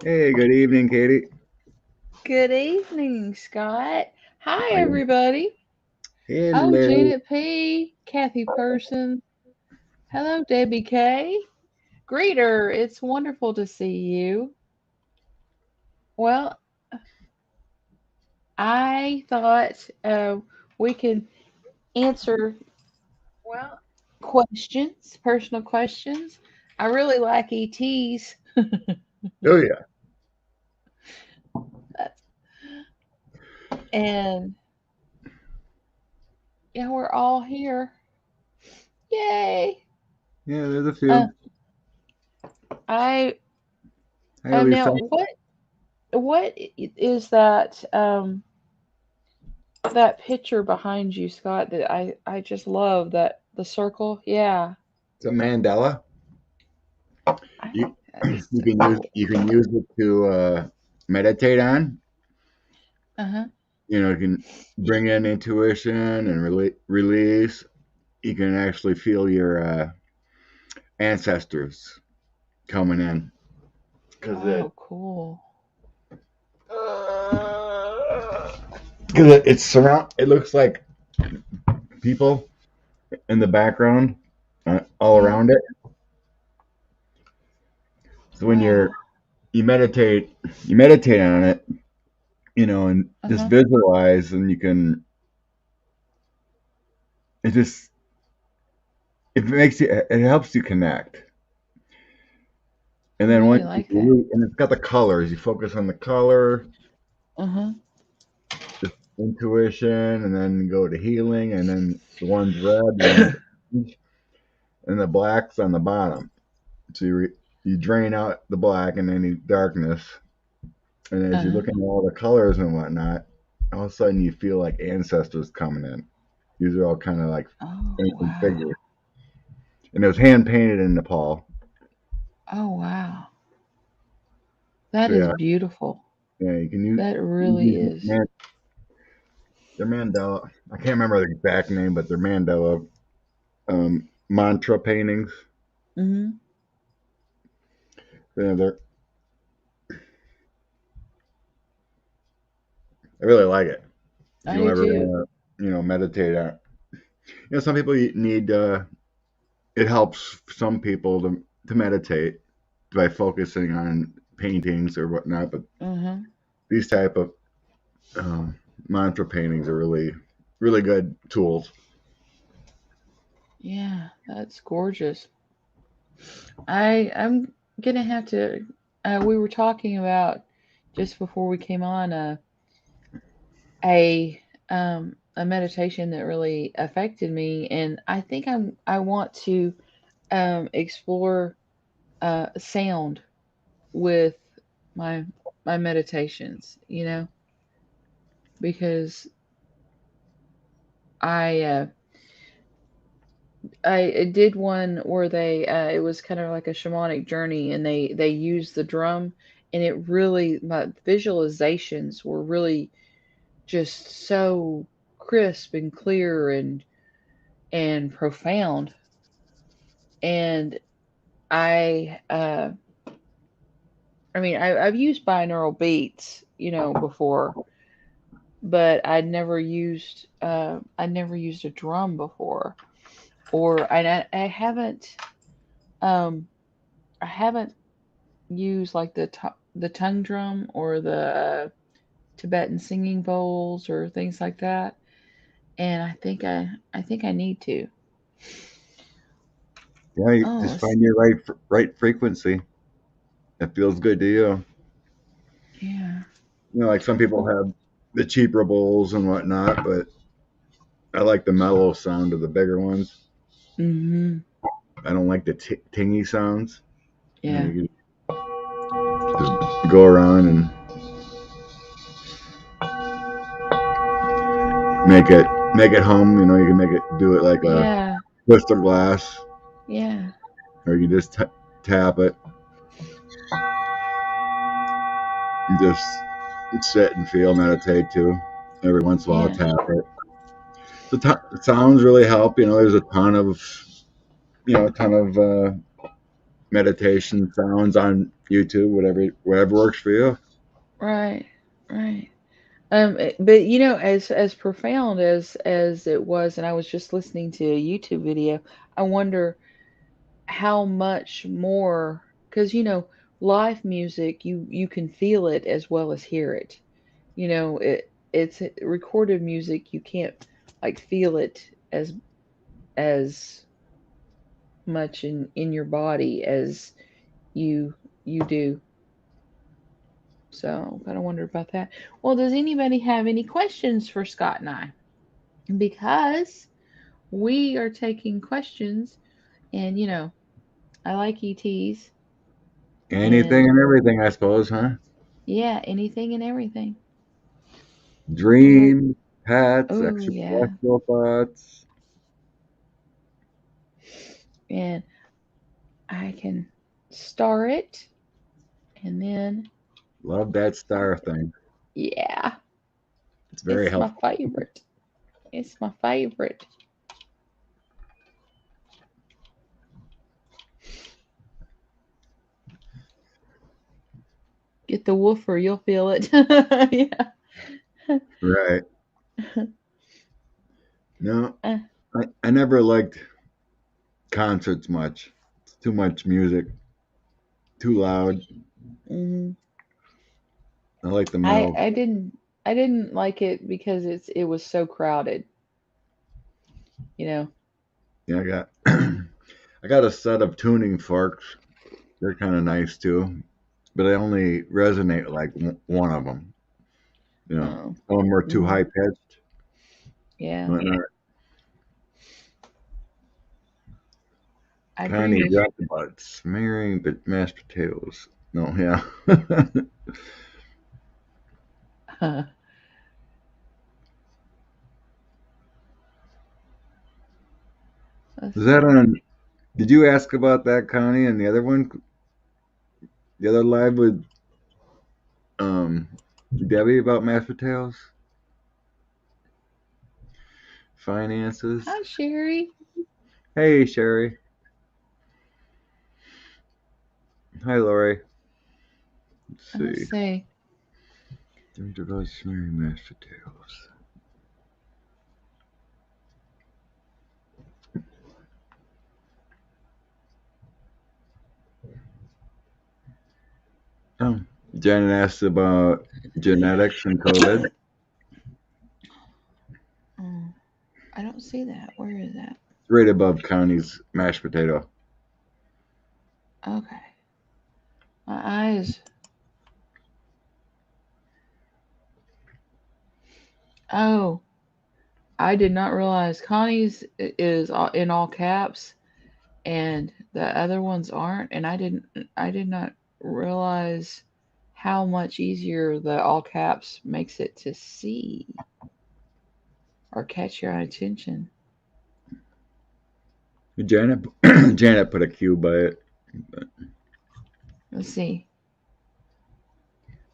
Hey, good evening, Katie. Good evening, Scott. Hi, How you? everybody. Oh, Hello. Janet P., Kathy Person. Hello, Debbie K. Greeter, it's wonderful to see you. Well, I thought we could answer, well, questions, personal questions. I really like ETs. Oh yeah, And yeah, we're all here. Yay. yeah. There's a Uh, few. I Hi, Lisa. now what is that? That picture behind you, Scott, that I just love that the circle. Yeah. It's a Mandela. I You think that is you so can use cool. you can use it to meditate on. Uh-huh. You can bring in intuition and release. You can actually feel your ancestors coming in because Oh, cool. it's surround. It looks like people in the background, all Yeah. around it. So when Wow. you meditate on it, and just Uh-huh. visualize, and you can. It just it helps you connect. I And then really once like that. and it's got the colors. You focus on the color, Uh-huh. just intuition, and then go to healing, and then the one's red, you make it, and the black's on the bottom. So you drain out the black and any darkness, and as you Uh-huh. look at all the colors and whatnot, all of a sudden you feel like ancestors coming in. These are all kind of like Oh, ancient wow. figures, and it was hand painted in Nepal. Oh, wow. That So is yeah, beautiful. yeah, That you really use is. man, they're Mandela. I can't remember the exact name, but they're Mandela mantra paintings. Mm-hmm. Yeah, I really like it. If I you do ever too. want to, meditate on. Some people need. It helps some people to meditate by focusing on paintings or whatnot. But Uh-huh. these type of um, mantra paintings are really good tools. Yeah, that's gorgeous. I'm gonna have to we were talking about just before we came on a meditation that really affected me, and I think I want to explore sound with my my meditations, because I uh, I did one where they it was kind of like a shamanic journey, and they used the drum, and it really my visualizations were really just so crisp and clear and profound. And I've used binaural beats, before, but I never used a drum before, or I haven't um I haven't used like the tongue drum or the Tibetan singing bowls or things like that. And I think I need to. Yeah, you Oh, just find your right frequency. It feels good to you. yeah. Like some people Well, have the cheaper bowls and whatnot, but I like the mellow sound of the bigger ones. mhm. I don't like the tingy sounds. Yeah. You just go around and make it hum. You can make it do it like a Yeah. crystal glass, Yeah. or you just tap it and just sit and feel, meditate too. Every once in a while, Yeah. tap it. Sounds really help. There's a ton of meditation sounds on YouTube, whatever works for you. Right, right. But as profound as it was, and I was just listening to a YouTube video, I wonder how much more, because live music, you can feel it as well as hear it. It's recorded music, you can't like feel it as much in your body as you you do. So, kind of wonder about that. Well, does anybody have any questions for Scott and I? Because we are taking questions, and I like ETs, Anything and and everything, I suppose, huh? yeah, anything and everything. Well, Dreams, pets, oh yeah, extraterrestrial thoughts. and I can star it, and then Love that star thing. yeah, It's very it's my helpful. favorite. It's my favorite. Get the woofer, you'll feel it. Yeah. Right. No, Uh, I never liked concerts much. It's too much music, too loud. mhm. I like the I mellow. I didn't I didn't like it because it was so crowded. You know. Yeah, I got I got a set of tuning forks. They're kind of nice too, but I only resonate like one of them. Oh. Some of them are too Mhm. high pitched. Yeah. Whatnot. I agree Connie with dropped about smearing the mashed potatoes. No, yeah. you. Let's Was that see. on? Did you ask about that, Connie, and the other one, the other live with um Debbie about mashed potatoes, finances? Hi, Sherry. Hey, Sherry. Hi, Lori. Let's Let's see. see. Think about smearing mashed potatoes. Oh, Janet asked about genetics and COVID. Oh, I don't see that. Where is that? It's right above Connie's mashed potato. Okay. My eyes. Oh, I did not realize Connie's is in all caps and the other ones aren't, and I did not realize how much easier the all caps makes it to see or catch your attention. Janet, Janet put a Q by it. Let's see.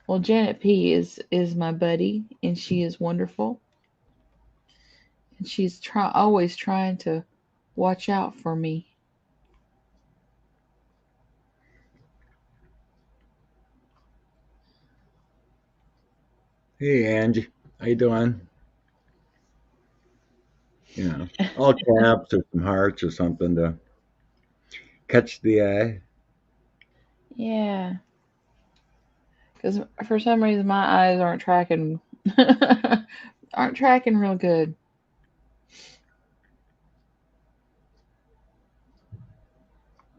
Well, Janet P is my buddy, and she is wonderful, and she's always trying to watch out for me. Hey, Angie, how you doing? All caps or some hearts or something to catch the eye. Yeah, because for some reason my eyes aren't tracking aren't tracking real good.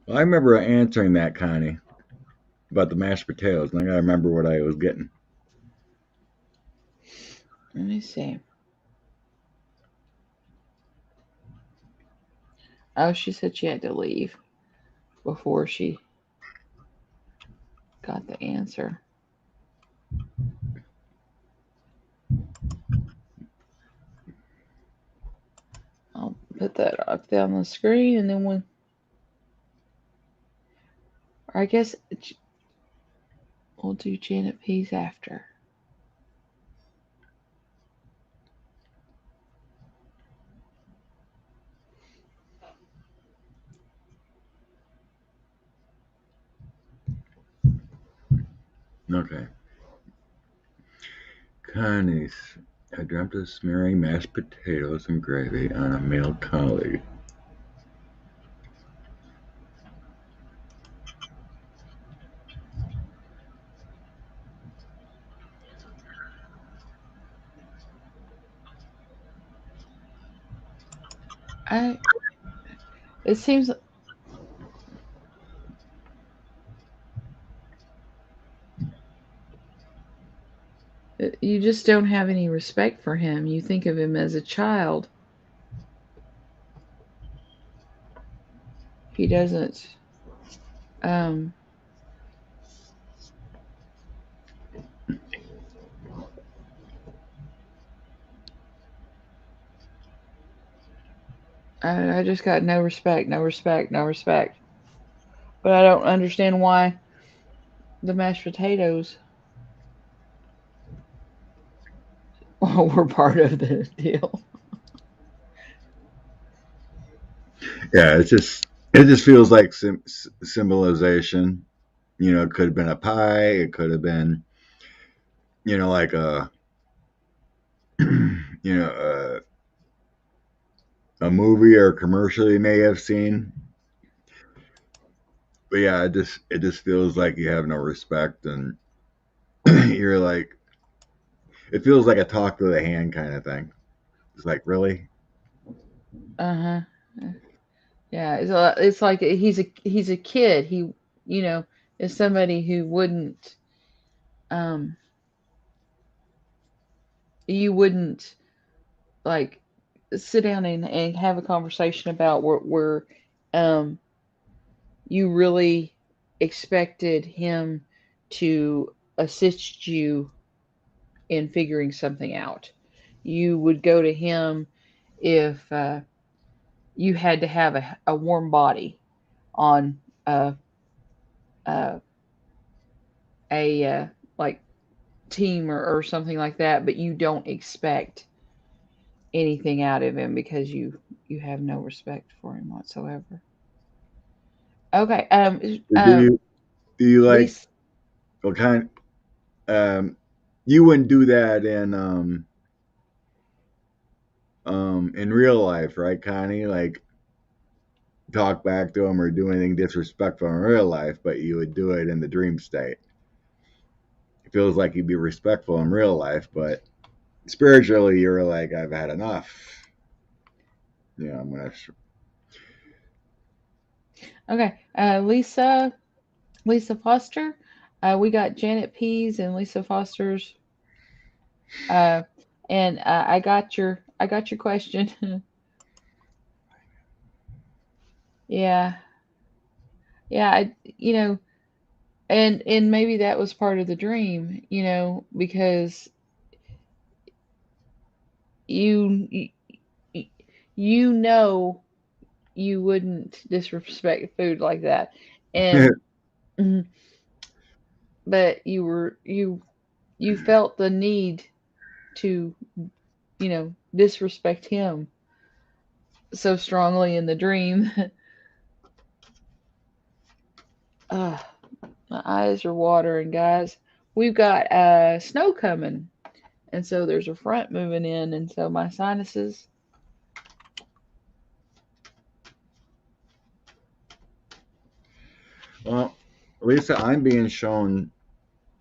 Well, I remember answering that, Connie, about the mashed potatoes, and I gotta remember what I was getting. Let me see. Oh, she said she had to leave before she got the answer. I'll put that up there on the screen, and then or I guess we'll do Janet P's after. Okay. Connie's. I dreamt of smearing mashed potatoes and gravy on a male colleague. I it seems you just don't have any respect for him. You think of him as a child. He doesn't. Um, I just got no respect, no respect, no respect. But I don't understand why the mashed potatoes were part of the deal. Yeah, it just feels like symbolization. It could have been a pie. It could have been like a a movie or a commercial you may have seen. But yeah, it just feels like you have no respect, and you're like, it feels like a talk to the hand kind of thing. It's like, really? Uh huh. Yeah, it's like he's a kid. He you know is somebody who wouldn't um you wouldn't like sit down and have a conversation about where um you really expected him to assist you in figuring something out. You would go to him if you had to have a warm body on a a, a like team or something like that, but you don't expect anything out of him because you have no respect for him whatsoever. Okay, Do you like Lisa. what kind? You wouldn't do that in real life, right, Connie? Like talk back to him or do anything disrespectful in real life, but you would do it in the dream state. It feels like you'd be respectful in real life, but spiritually, you're like, I've had enough. I'm gonna. Okay, Lisa Foster. We got Janet Pease and Lisa Foster's. Uh, and I got your question. Yeah, yeah. And maybe that was part of the dream. Because you you, you know you wouldn't disrespect food like that, and mhm, but you felt the need to disrespect him so strongly in the dream. uh, my eyes are watering, guys. We've got snow coming, and so there's a front moving in, and so my sinuses. Well, Lisa, I'm being shown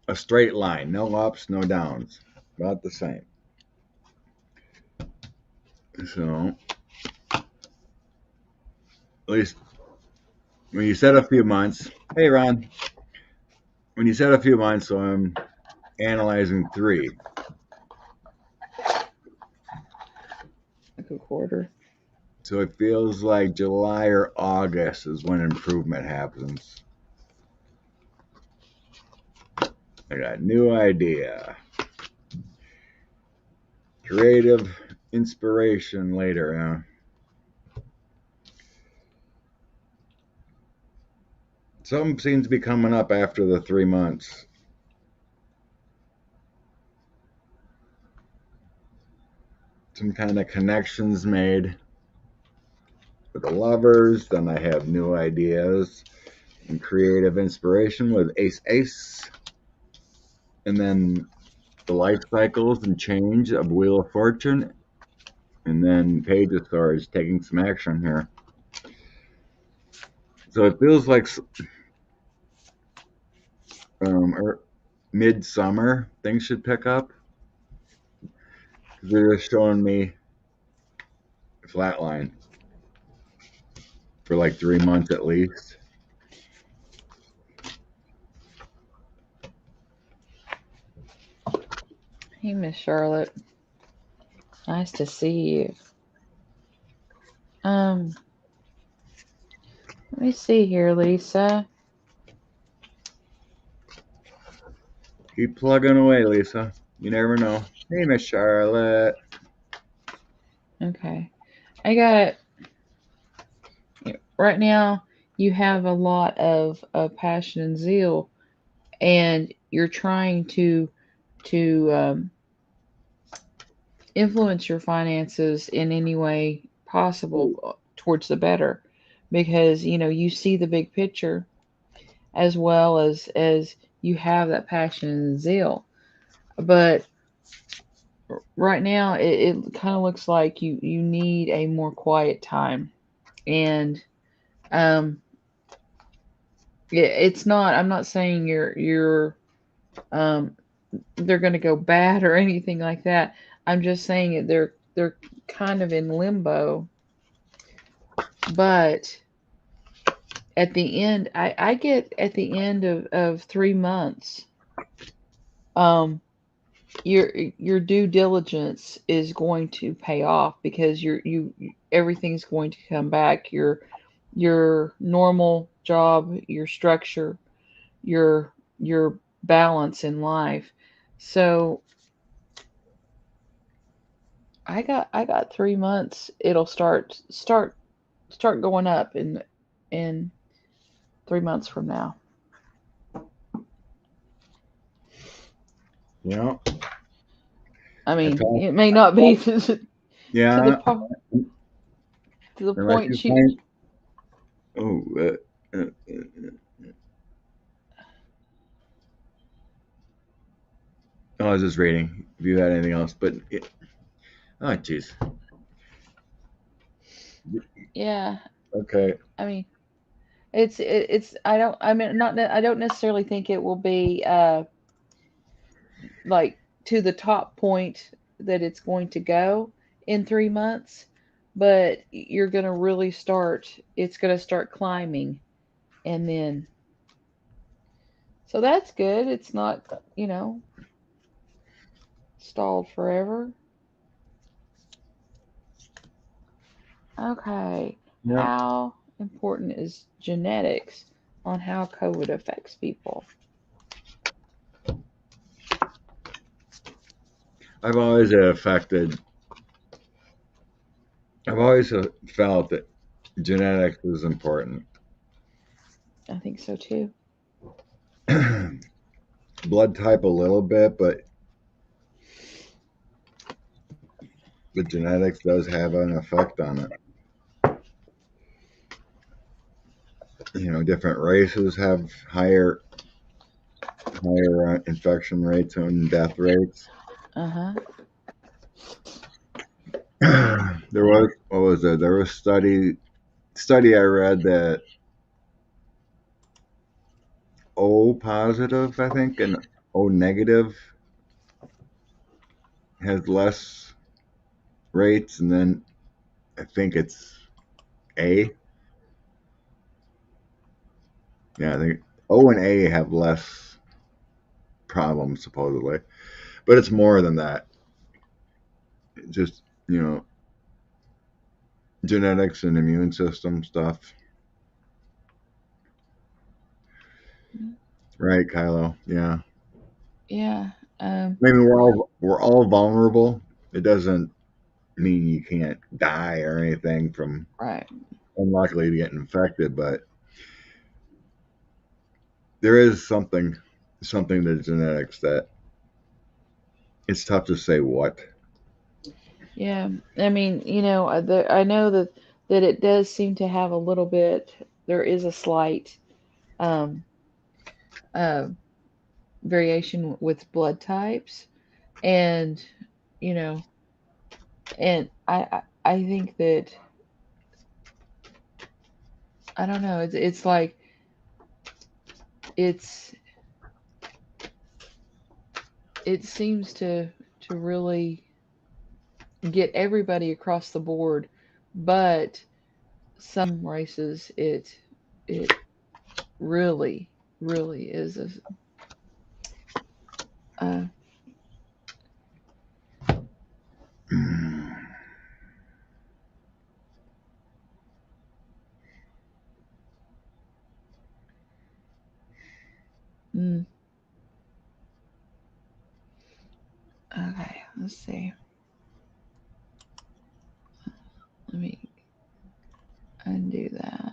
a straight line, no ups, no downs, about the same. So, at least when you said a few months, hey Ron, when you said a few months, so I'm analyzing three. Like a quarter. So it feels like July or August is when improvement happens. I got a new idea. Creative inspiration later. Something seems to be coming up after the 3 months. Some kind of connections made with the lovers. Then I have new ideas and creative inspiration with Ace Ace. and then the life cycles and change of Wheel of Fortune, and then Pagesaur is taking some action here. So it feels like midsummer things should pick up because they're just showing me flatline for like 3 months at least. Hey, Miss Charlotte. Nice to see you. Um, Let me see here, Lisa. Keep plugging away, Lisa. You never know. Hey, Miss Charlotte. Okay. I got right now you have a lot of passion and zeal, and you're trying to influence your finances in any way possible towards the better, because you see the big picture, as well as you have that passion and zeal. But right now it kind of looks like you need a more quiet time. And um it's not, I'm not saying you're um they're going to go bad or anything like that. I'm just saying that they're kind of in limbo. But at the end, I get at the end of 3 months, um your due diligence is going to pay off, because everything's going to come back. Your normal job, your structure, your balance in life. So I got 3 months. It'll start going up in 3 months from now. You know, I I mean, talk. it may not be to the Yeah, po- to the unless point you you. find. Oh, I was just reading if you had anything else, but oh, jeez. Yeah, Okay. I mean, it's I don't, I mean, not I don't necessarily think it will be like to the top point that it's going to go in 3 months, but you're going to really start, it's going to start climbing. And then, so that's good. It's not, you know, stalled forever. Okay. Yeah, How important is genetics on how COVID affects people? I've always affected. I've always felt that genetics is important. I think so too. Blood type a little bit, but the genetics does have an effect on it. Different races have higher infection rates and death rates. Uh huh. There was what was it? There was study I read that O positive, I think, and O negative has less rates, and then I think it's A. Yeah, I think O and A have less problems supposedly, but it's more than that. Just you know, genetics and immune system stuff, right, Kylo? Yeah. Yeah. Um, I mean, we're all vulnerable. It doesn't mean you can't die or anything from right. unluckily getting infected, but there is something to genetics that it's tough to say what. Yeah. I mean, I know that it does seem to have a little bit. There is a slight um, uh, variation with blood types, and you know, and I think that I don't know. It's like it's it seems to really get everybody across the board, but some races it really really is a mm, okay. Let's see. Let me undo that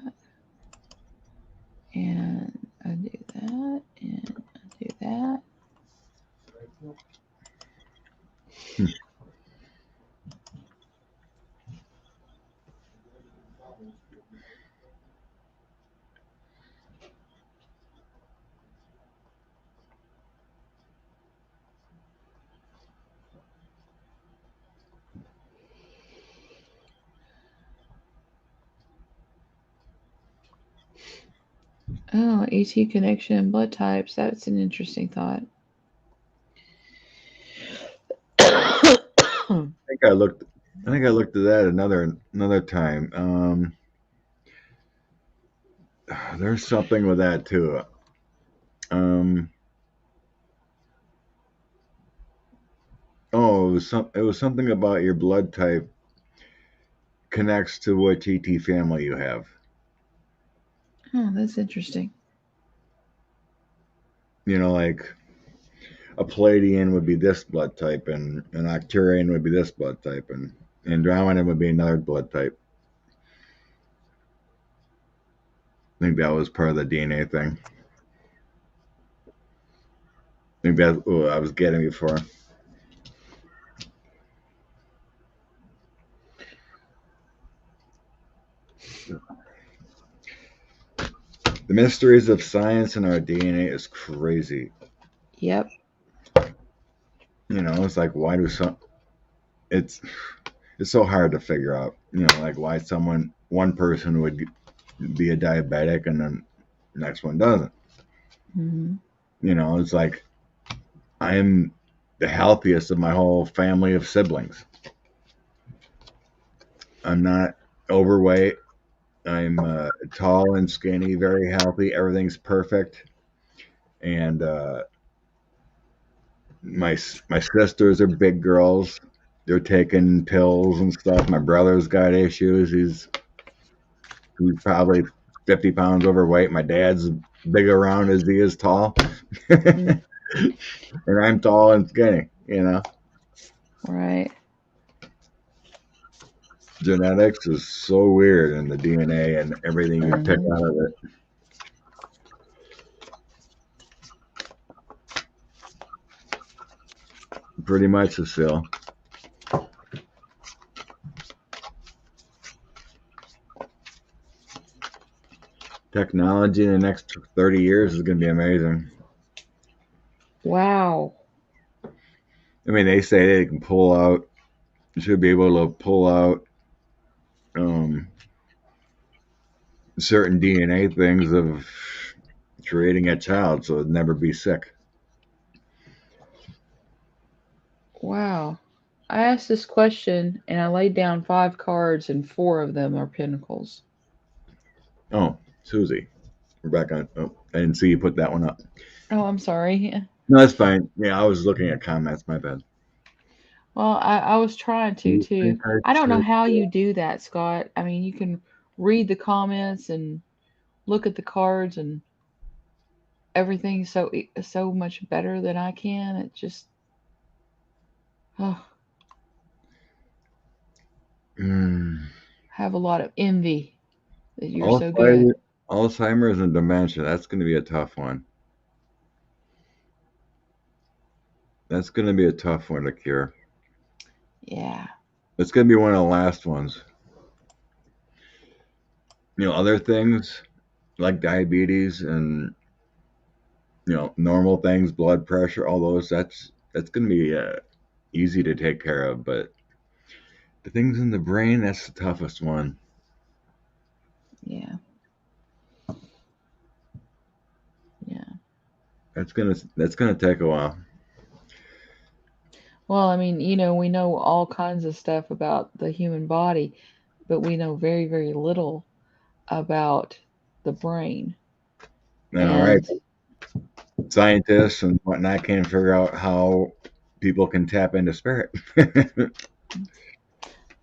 and undo that and undo that. Oh, ET connection and blood types. That's an interesting thought. think I looked. I think I looked at that another time. There's something with that too. Um, it was something about your blood type connects to which ET family you have. Oh, that's interesting. You know, like a Palladian would be this blood type, and an Octurian would be this blood type, and Andromedan would be another blood type. I think that was part of the DNA thing. I think that's what I was getting before. The mysteries of science and our DNA is crazy. Yep. You know, it's like why do some it's it's so hard to figure out. You know, like why one person would be a diabetic and then the next one doesn't. Hmm. You know, it's like I'm the healthiest of my whole family of siblings. I'm not overweight. I'm tall and skinny, very healthy. Everything's perfect. And my my sisters are big girls. They're taking pills and stuff. My brother's got issues. He's probably 50 pounds overweight. My dad's big around as he is tall. Mm, And I'm tall and skinny, you know. right. Genetics is so weird in the DNA and everything you pick Hmm. out of it. Pretty much, Cecile. Technology in the next 30 years is going to be amazing. Wow. I mean, they say they can pull out, should be able to pull out um, certain DNA things of creating a child so it'd never be sick. Wow. I asked this question and I laid down 5 cards and 4 of them are pinnacles. Oh, Susie, we're back on. Oh, I didn't see you put that one up. Oh, I'm sorry. No, that's fine. Yeah, I was looking at comments. My bad. Well, I was trying Do to you too. think I I don't know should? how you do that, Scott. I mean, you can read the comments and look at the cards and everything so much better than I can. It just oh, Mm, have a lot of envy that you're so good. Alzheimer's, Alzheimer's and dementia. That's going to be a tough one. That's going to be a tough one to cure. Yeah. It's going to be one of the last ones. You know, other things like diabetes and normal things, blood pressure, all those. That's going to be easy to take care of. But the things in the brain, that's the toughest one. Yeah. Yeah. That's gonna take a while. Well, I mean, we know all kinds of stuff about the human body, but we know very, very little about the brain. All right, And scientists and whatnot can't figure out how people can tap into spirit. and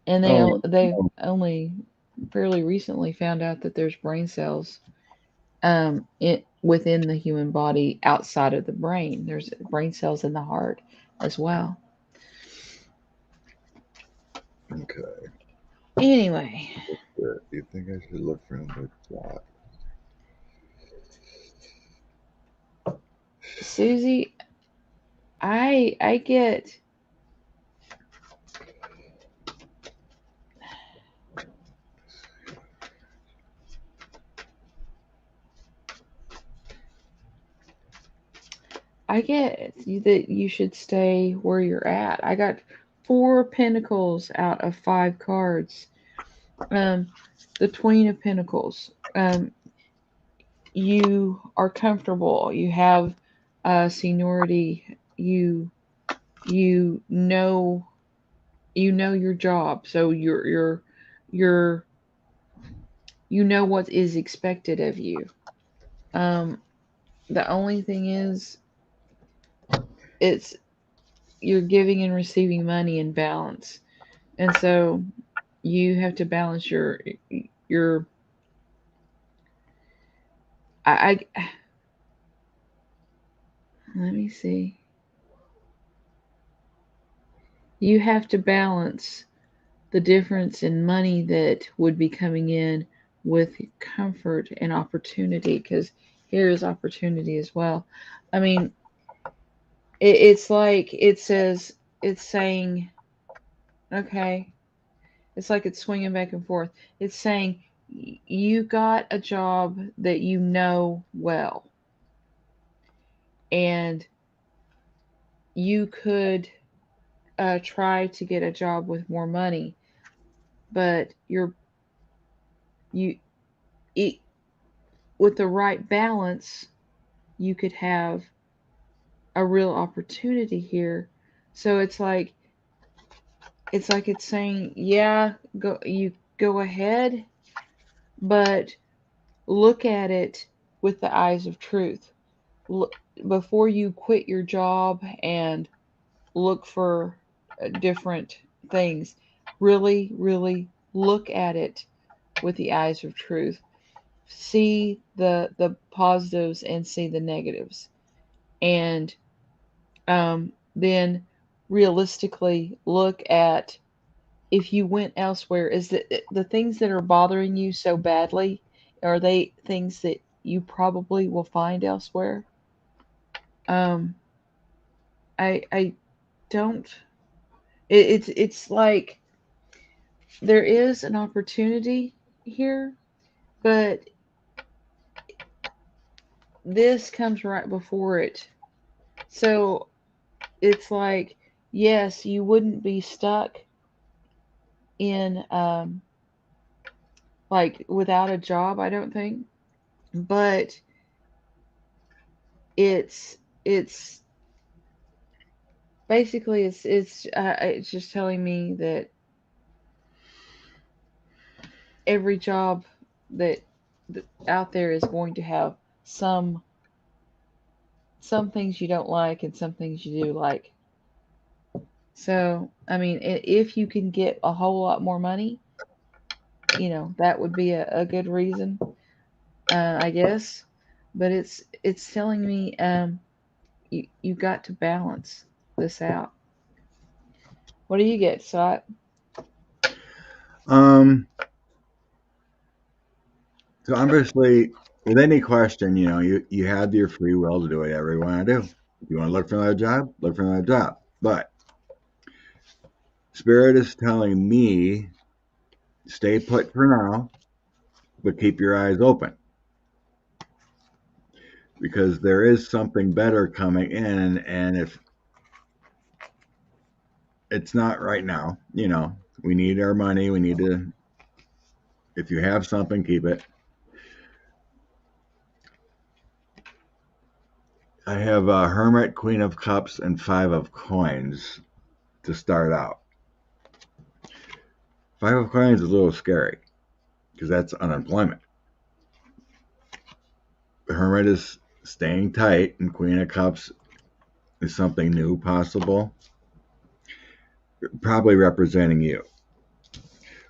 they Oh, they only fairly recently found out that there's brain cells within the human body outside of the brain. There's brain cells in the heart as well. okay. Anyway, Do you think I should look for another job? Susie, I get that you should stay where you're at. I got four pentacles out of five cards. Um, the Queen of Pentacles. You are comfortable. You have seniority. You know your job, so you're you know what is expected of you. Um, the only thing is, it's you're giving and receiving money in balance, and so you have to balance your. I let me see. You have to balance the difference in money that would be coming in with comfort and opportunity, because here is opportunity as well. I mean, it's like it's saying, okay, it's like it's swinging back and forth. It's saying you got a job that you know well, and you could try to get a job with more money, but you it, with the right balance, you could have a real opportunity here. So it's saying, yeah, go ahead, but look at it with the eyes of truth. Look, before you quit your job and look for different things, really, really look at it with the eyes of truth. See the positives and see the negatives, and then realistically look at, if you went elsewhere, is the things that are bothering you so badly, are they things that you probably will find elsewhere? Um, I don't. It's like there is an opportunity here, but this comes right before it. So it's like, yes, you wouldn't be stuck in like without a job, I don't think. But it's basically it's just telling me that every job that, that out there is going to have some some things you don't like and some things you do like. So I mean, if you can get a whole lot more money, that would be a good reason, I guess. But it's telling me you got to balance this out. What do you get, Scott? Um, so obviously, with any question, you have your free will to do whatever you want to do. If you want to look for another job, look for another job. But Spirit is telling me stay put for now, but keep your eyes open. because there is something better coming in, and if it's not right now, we need our money. We need to. If you have something, keep it. I have a Hermit, Queen of Cups, and Five of Coins to start out. Five of Coins is a little scary because that's unemployment. The Hermit is staying tight, and Queen of Cups is something new possible, probably representing you.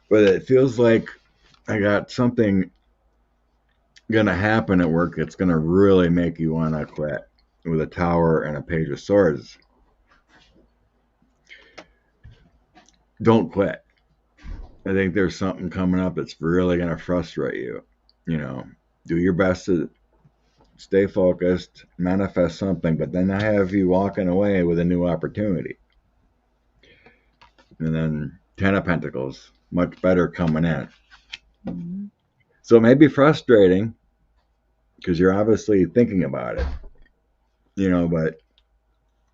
But it feels like I got something gonna happen at work that's gonna really make you want to quit with a Tower and a Page of Swords. Don't quit. I think there's something coming up that's really gonna frustrate you. Do your best to stay focused, manifest something, but then I have you walking away with a new opportunity. And then Ten of Pentacles, much better coming in. Mm-hmm. So it may be frustrating because you're obviously thinking about it, but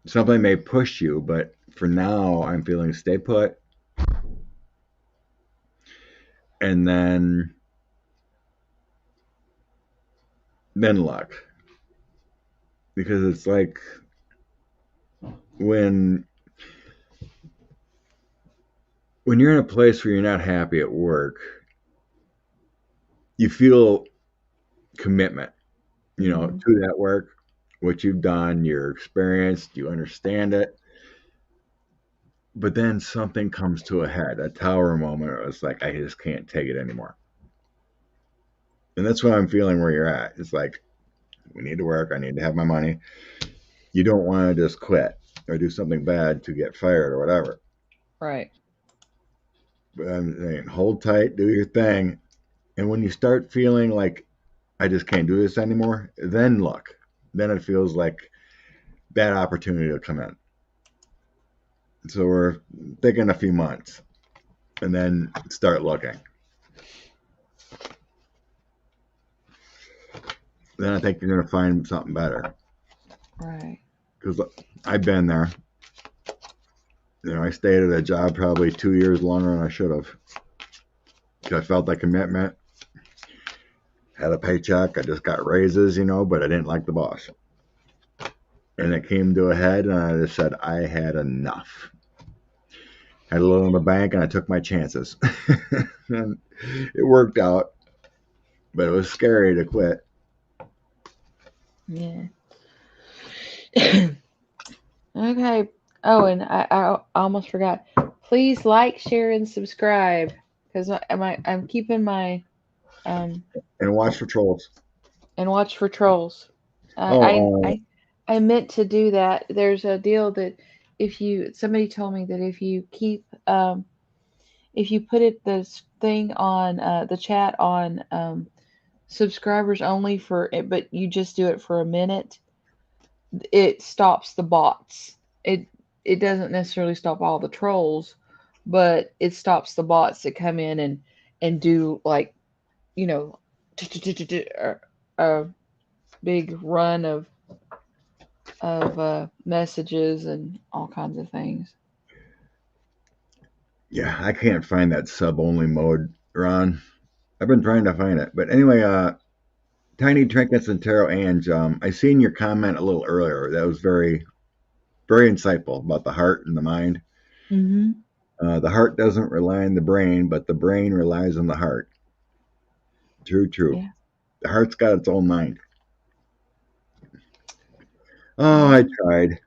something may push you. But for now, I'm feeling stay put. And then luck. Because it's like when you're in a place where you're not happy at work, you feel commitment, Mm-hmm. to that work, what you've done, you're experienced, you understand it. But then something comes to a head, a tower moment. Where it's like, I just can't take it anymore. And that's what I'm feeling where you're at. It's like, we need to work. I need to have my money. You don't want to just quit or do something bad to get fired or whatever. Right. But I'm saying, hold tight, do your thing. And when you start feeling like, I just can't do this anymore, then look. Then it feels like that opportunity will come in. So we're thinking a few months and then start looking. Then I think you're going to find something better. Right. Because I've been there. I stayed at a job probably 2 years longer than I should have. I felt that commitment, had a paycheck, I just got raises, but I didn't like the boss. And it came to a head, and I just said I had enough. Had a little in the bank, and I took my chances. And it worked out, but it was scary to quit. Yeah. Okay. Oh, and I almost forgot. Please like, share, and subscribe because I'm keeping my um And watch for trolls. and watch for trolls. I I Oh, I, I meant to do that. There's a deal that if you somebody told me that if you put this thing on the chat on subscribers only for it, but you just do it for a minute, it stops the bots. It doesn't necessarily stop all the trolls, but it stops the bots that come in and do like you know a big run of messages and all kinds of things. yeah, I can't find that sub only mode, Ron. I've been trying to find it. But anyway, Tiny Trinkets and Tarot Ange, I seen your comment a little earlier. That was very, very insightful about the heart and the mind. Mm-hmm. The heart doesn't rely on the brain, but the brain relies on the heart. True, true. Yeah. The heart's got its own mind. Oh, I Mm-hmm. tried.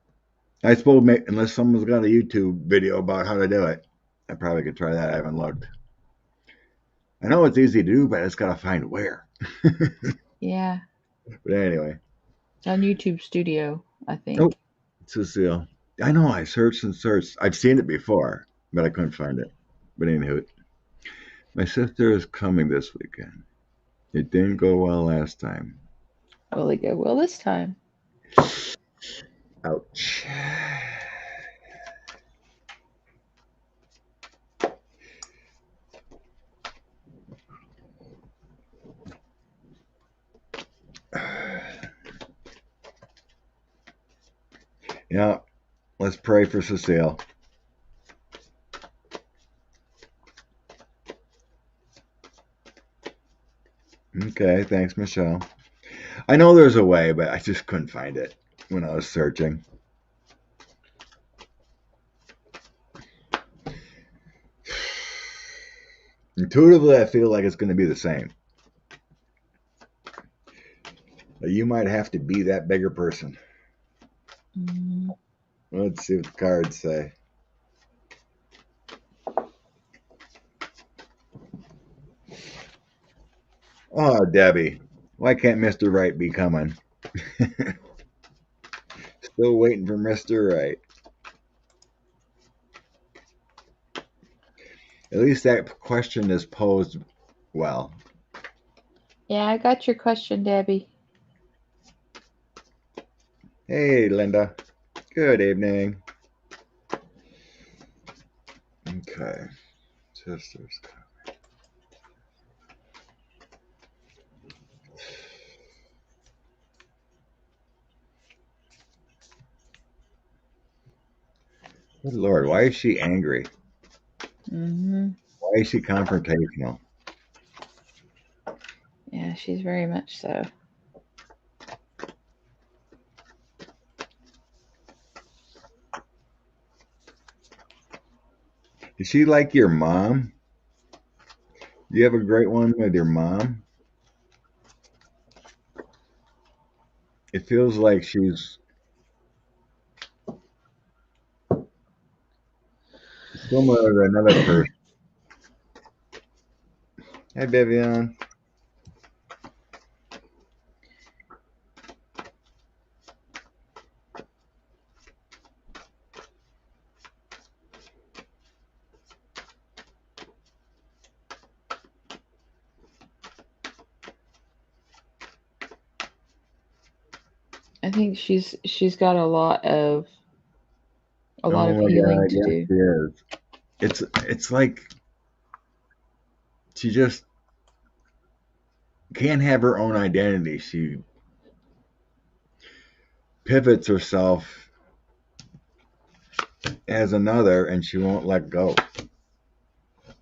I suppose unless someone's got a YouTube video about how to do it, I probably could try that. I haven't looked. I know it's easy to do, but I just gotta find where. Yeah. But anyway, It's on YouTube Studio, I oh, think. Cecile. I know I searched and searched. I've seen it before, but I couldn't find it. But anywho, my sister is coming this weekend. It didn't go well last time. Will it go well this time? Ouch. Yeah, let's pray for Cecile. Okay, thanks, Michelle. I know there's a way, but I just couldn't find it when I was searching. Intuitively, I feel like it's going to be the same. But you might have to be that bigger person. Mm, Let's see what the cards say. Oh, Debbie, why can't Mr. Right be coming? Still waiting for Mr. Right. At least that question is posed well. yeah, I got your question, Debbie. Hey, Linda. Good evening. Okay. Sisters. Good Lord, why is she angry? Hmm. Why is she confrontational? Yeah, she's very much so. Is she like your mom? Do you have a great one with your mom? It feels like she's similar to another person. Hey, Vivian. I think she's got a lot Oh of my healing God, to yes, do. she is. It's like she just can't have her own identity. She pivots herself as another, and she won't let go.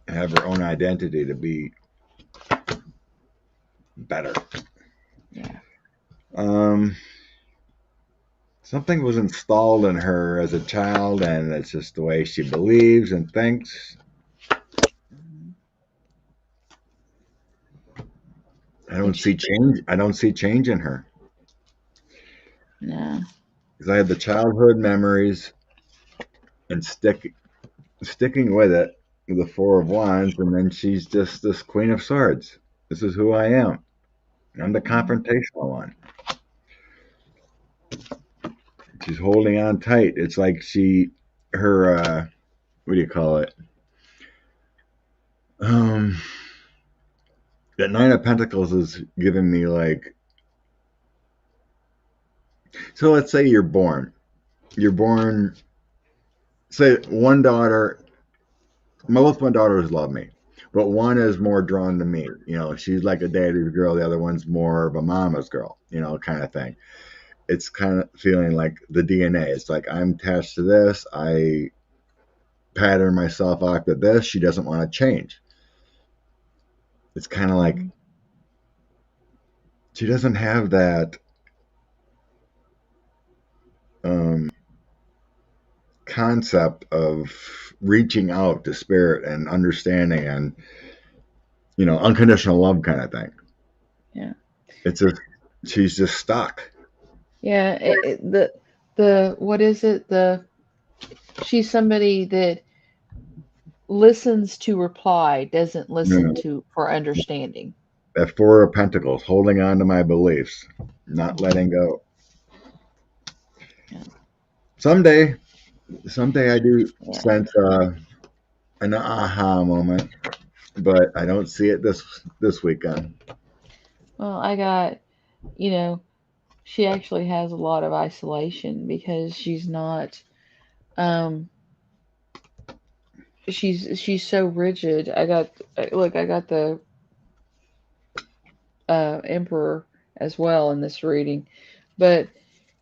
Have her own identity to be better. Yeah. Um, Something was installed in her as a child, and it's just the way she believes and thinks. Mhm. I I think don't see she change. I don't see change in her no. because I had the childhood memories and sticking with it with the Four of Wands, and then she's just this Queen of Swords. This is who I am. I'm the Mhm. confrontational one. She's holding on tight. It's like her, what do you call it? Um, the Nine of Pentacles is giving me like, so let's say you're born, say one daughter, both my daughters love me, but one is more drawn to me. She's like a daddy's girl. The other one's more of a mama's girl, kind of thing. It's kind of feeling like the DNA. It's like I'm attached to this. I pattern myself after this. She doesn't want to change. It's kind of like Mhm. she doesn't have that um, concept of reaching out to spirit and understanding and unconditional love kind of thing. Yeah. It's just she's just stuck. Yeah. The what is it? She's somebody that listens to reply, doesn't You listen know, to for understanding. that Four of Pentacles, holding on to my beliefs, not Mhm. letting go. Yeah. Someday, someday I do Yeah. sense an aha moment, but I don't see it this weekend. Well, I got, you know, she actually has a lot of isolation because she's not um she's so rigid. I got the emperor as well in this reading, but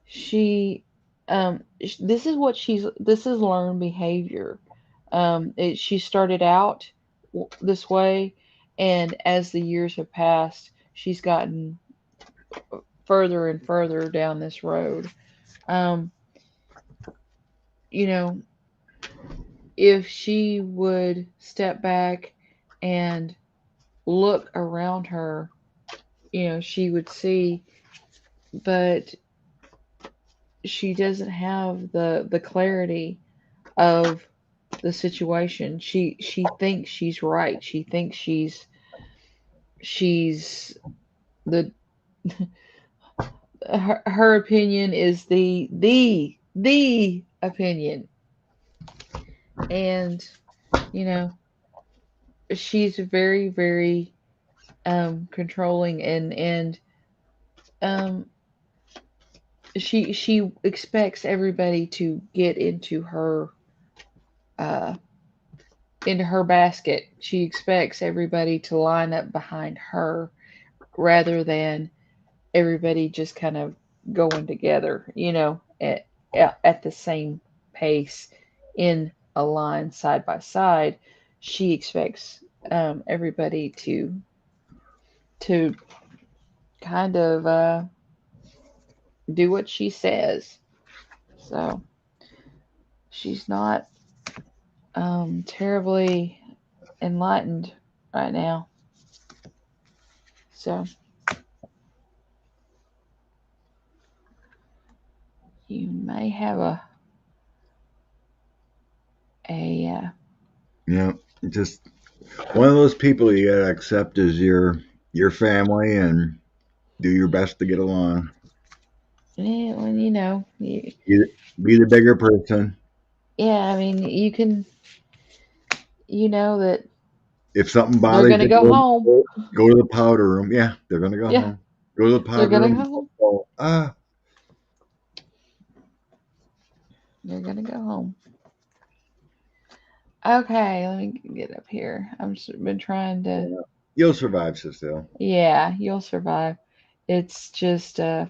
she This is what this is learned behavior. She started out this way, and as the years have passed, she's gotten further and further down this road. Um, you know, if she would step back and look around her, she would see, but she doesn't have the clarity of the situation. She thinks she's right. She thinks she's the her opinion is the opinion, and you know she's very controlling, and um she expects everybody to get uh into her basket. She expects everybody to line up behind her rather than everybody just kind of going together, at the same pace in a line side by side. She expects everybody to kind of do what she says. So she's not terribly enlightened right now. So you may have a Yeah, just one of those people you gotta accept as your family and do your best to get along. well, Be, be the bigger person. yeah. I mean, you know that If something they're bothers gonna you, go home. go to the powder room. Yeah, they're gonna go Yeah, home. Go to the they're powder gonna go room. home. Oh, ah, They're gonna go home. Okay, let me get up here. I've just been trying to. yeah. You'll survive, Cecile. Yeah, you'll survive. It's just you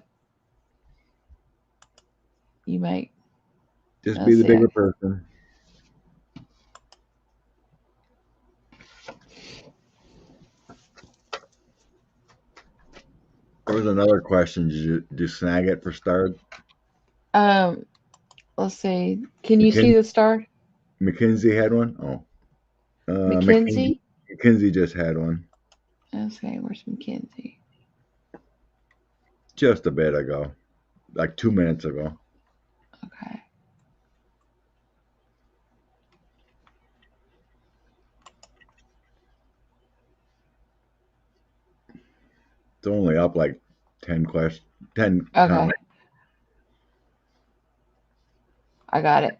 make. Just be Let's the see. bigger person. There was another question. Did you snag it for start? Um, let's see. Can you see McKin- the star? McKinsey had one. Oh, McKinsey. Mackenzie. McKinsey just had one Okay, where's Mackenzie? just a bit ago, like 2 minutes ago. Okay. It's only up like 10 questions, 10 comments. Okay, I got it.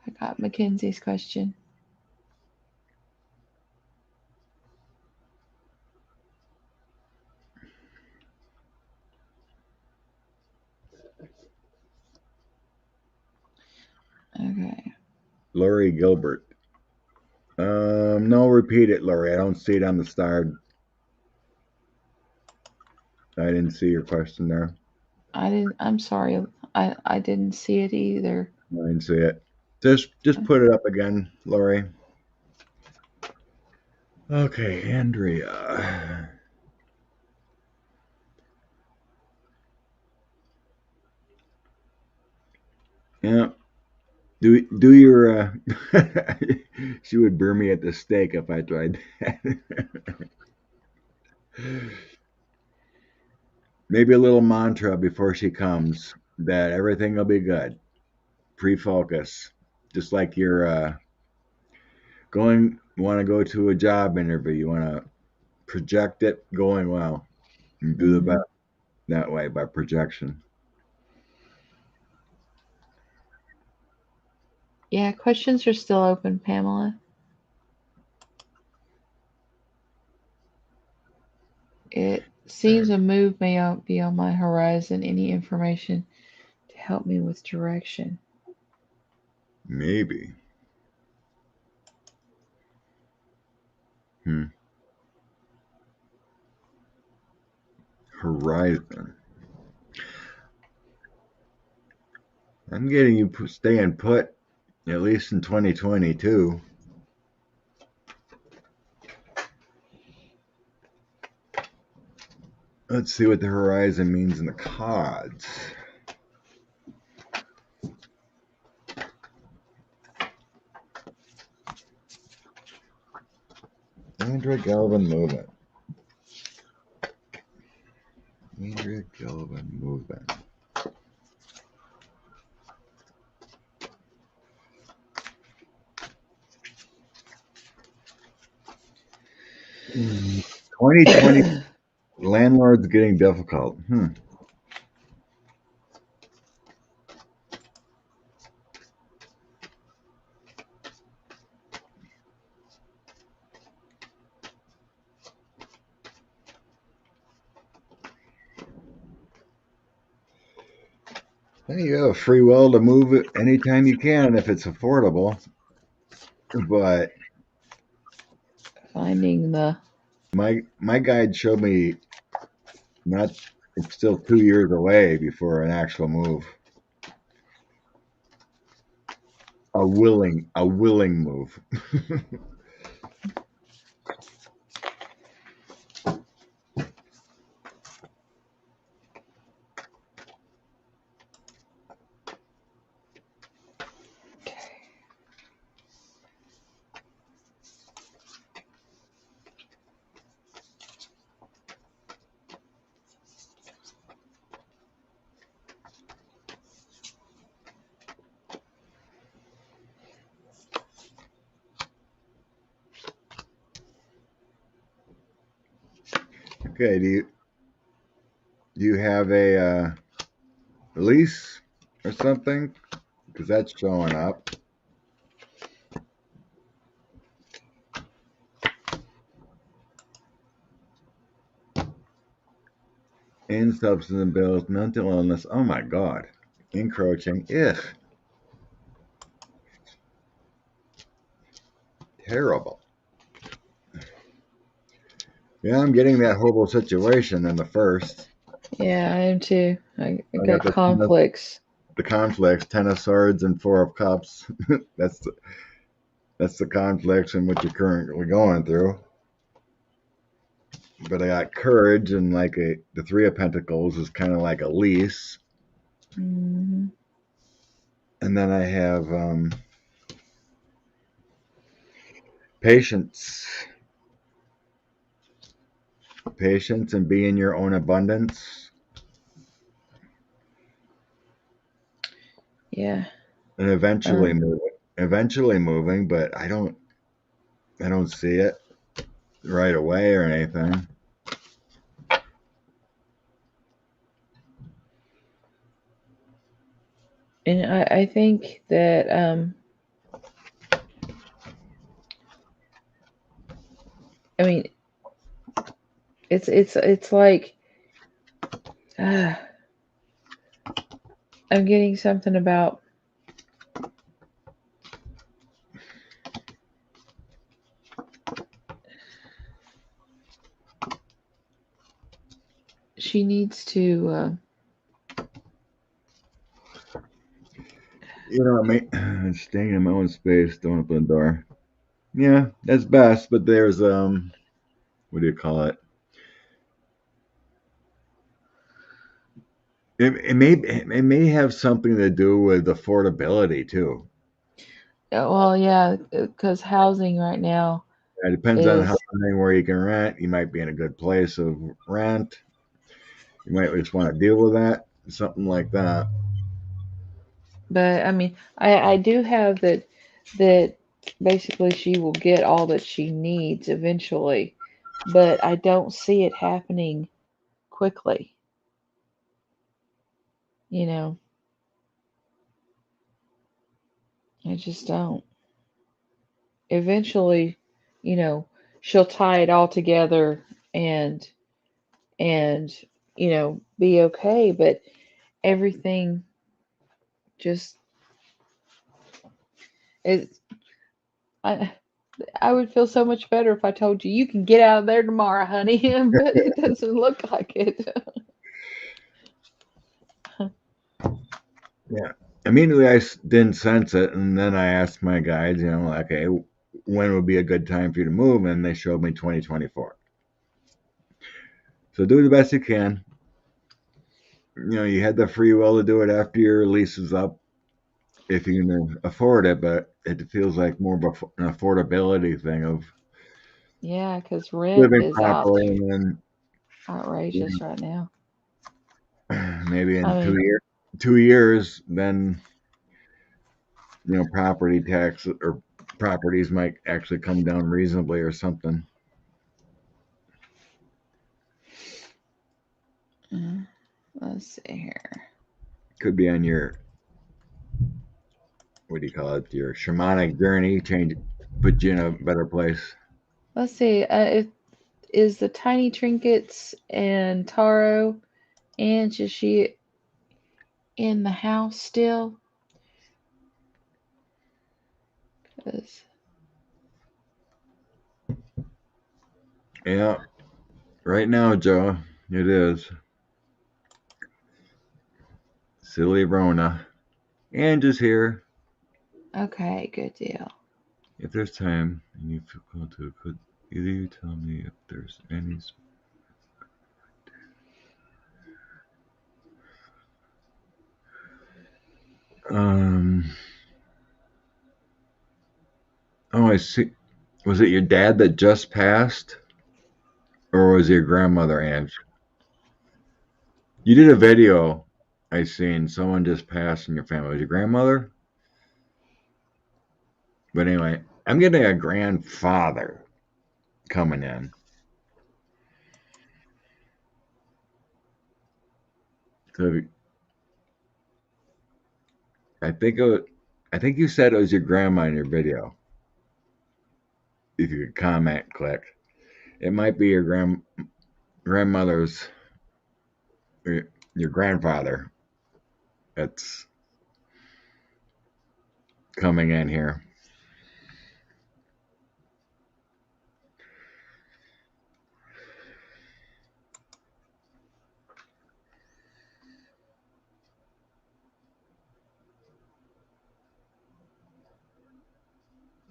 I got Mackenzie's question. Okay. Lori Gilbert. No, repeat it, Lori. I don't see it on the star. I didn't see your question there. I didn't. I'm sorry. I didn't see it either. I didn't see it. Just put it up again, Lori. Okay, Andrea. Yeah, do your. She would burn me at the stake if I tried that. Maybe a little mantra before she comes that everything will be good. Pre-focus, just like you're going. Want to go to a job interview. You want to project it going well and do the Hmm. best that way by projection. Yeah, questions are still open, Pamela. It seems a move may be on my horizon. Any information to help me with direction? Maybe. Hmm. Horizon. I'm getting you staying put at least in 2022. Let's see what the horizon means in the cards. Andrea Galvin movement. Andrea Galvin movement. Mm, 2020 landlords getting difficult. You have a free will to move it anytime you can if it's affordable. But Finding the my guide showed me not it's still 2 years away before an actual move. A willing move. Okay, do you have a lease or something? Because that's showing up. In substance abuse, mental illness. Oh my God. Encroaching. Ugh. Terrible. Yeah, I'm getting that horrible situation in the first. yeah, I am too. I I got got conflicts. the conflicts, 10 of swords and 4 of cups. That's the conflicts in what you're currently going through. But I got courage and like the 3 of pentacles is kind of like a lease. Hmm. And then I have patience. Patience and be in your own abundance. Yeah. And eventually Um, moving. Eventually moving, but I don't see it right away or anything. and I think that I mean it's like uh, I'm getting something about she needs to I mean, staying in my own space, don't open the door. Yeah, that's best, but there's what do you call it? It may have something to do with affordability too. well, yeah, because housing right now It depends on how is, where you can rent. You might be in a good place of rent. You might just want to deal with that, something like that. but I mean, I do have that basically she will get all that she needs eventually, but I don't see it happening quickly. You know, I just don't. Eventually, you know, she'll tie it all together and and be okay, but everything just is. I would feel so much better if I told you you can get out of there tomorrow, honey, but it doesn't look like it. Yeah. Immediately I didn't sense it, and then I asked my guides, okay, when would be a good time for you to move? And they showed me 2024. So do the best you can. You had the free will to do it after your lease is up if you can afford it, but it feels like more of an affordability thing of Yeah, because rent living is properly, and then outrageous right now. maybe I in two mean, years, 2 years, then property tax or properties might actually come down reasonably or something. mm, let's see here. Could be on your, what do you call it, your shamanic journey, change, put you in a better place. Let's see. Is the tiny trinkets and Taro and is she in the house still? 'Cause- Yeah, right now, Joe, it is silly Rona. And just here, okay, good deal. if there's time and you feel called to, could either you tell me if there's any. Um. Oh, I see. Was it your dad that just passed, or was it your grandmother, Ange? You did a video I seen. Someone just passed in your family. Was your grandmother? But anyway, I'm getting a grandfather coming in. So I think I think you said it was your grandma in your video. If you could comment, click. It might be your grandmother's or your grandfather that's coming in here.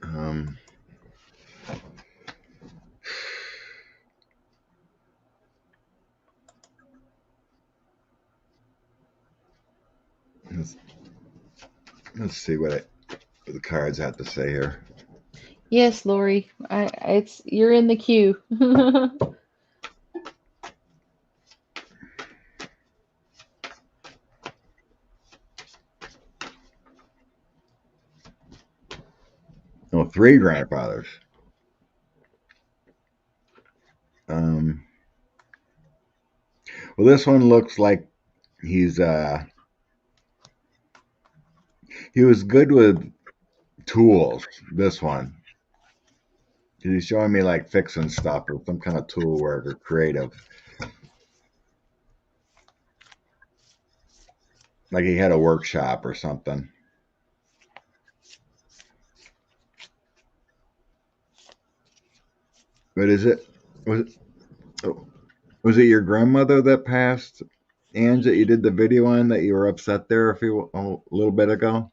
Um, let's, let's see what the cards have to say here. Yes, Lori. It's you're in the queue. Oh, three grandfathers. Um, well, this one looks like he's he was good with tools. This one, he's showing me like fixing stuff or some kind of tool work or creative. Like he had a workshop or something. But is it was oh, was it your grandmother that passed, Ange, that you did the video on that you were upset there a little bit ago?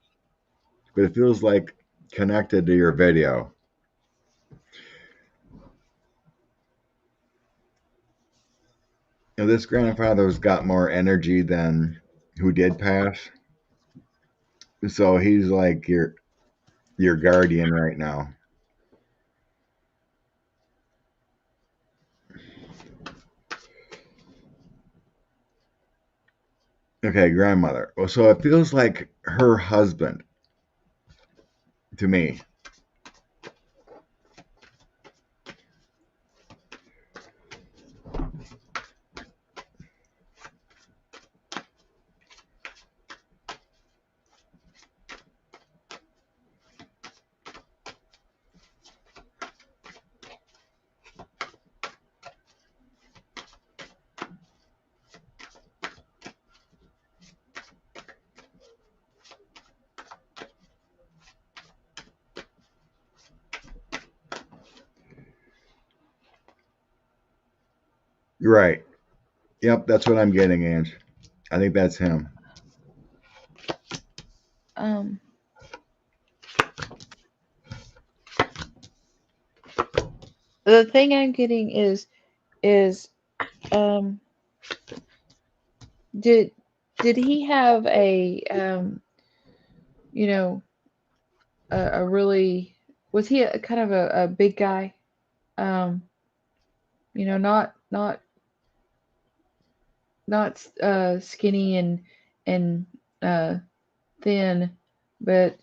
But it feels like connected to your video. This grandfather's got more energy than who did pass, so he's like your guardian right now. Okay, grandmother. Well, so it feels like her husband to me. You're right. Yep, that's what I'm getting, Ange. I think that's him. um the thing I'm getting is um did did he have a you know a really was he a kind of a big guy? Um, not skinny and uh thin, but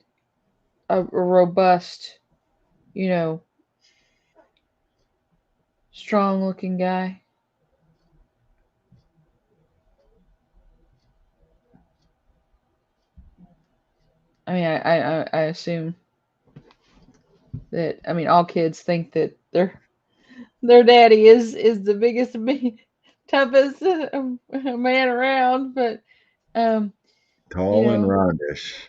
a robust, you know, strong looking guy. I mean, I assume that, I mean, all kids think that their daddy is the biggest, toughest man around, but um, you Tall and know, roundish.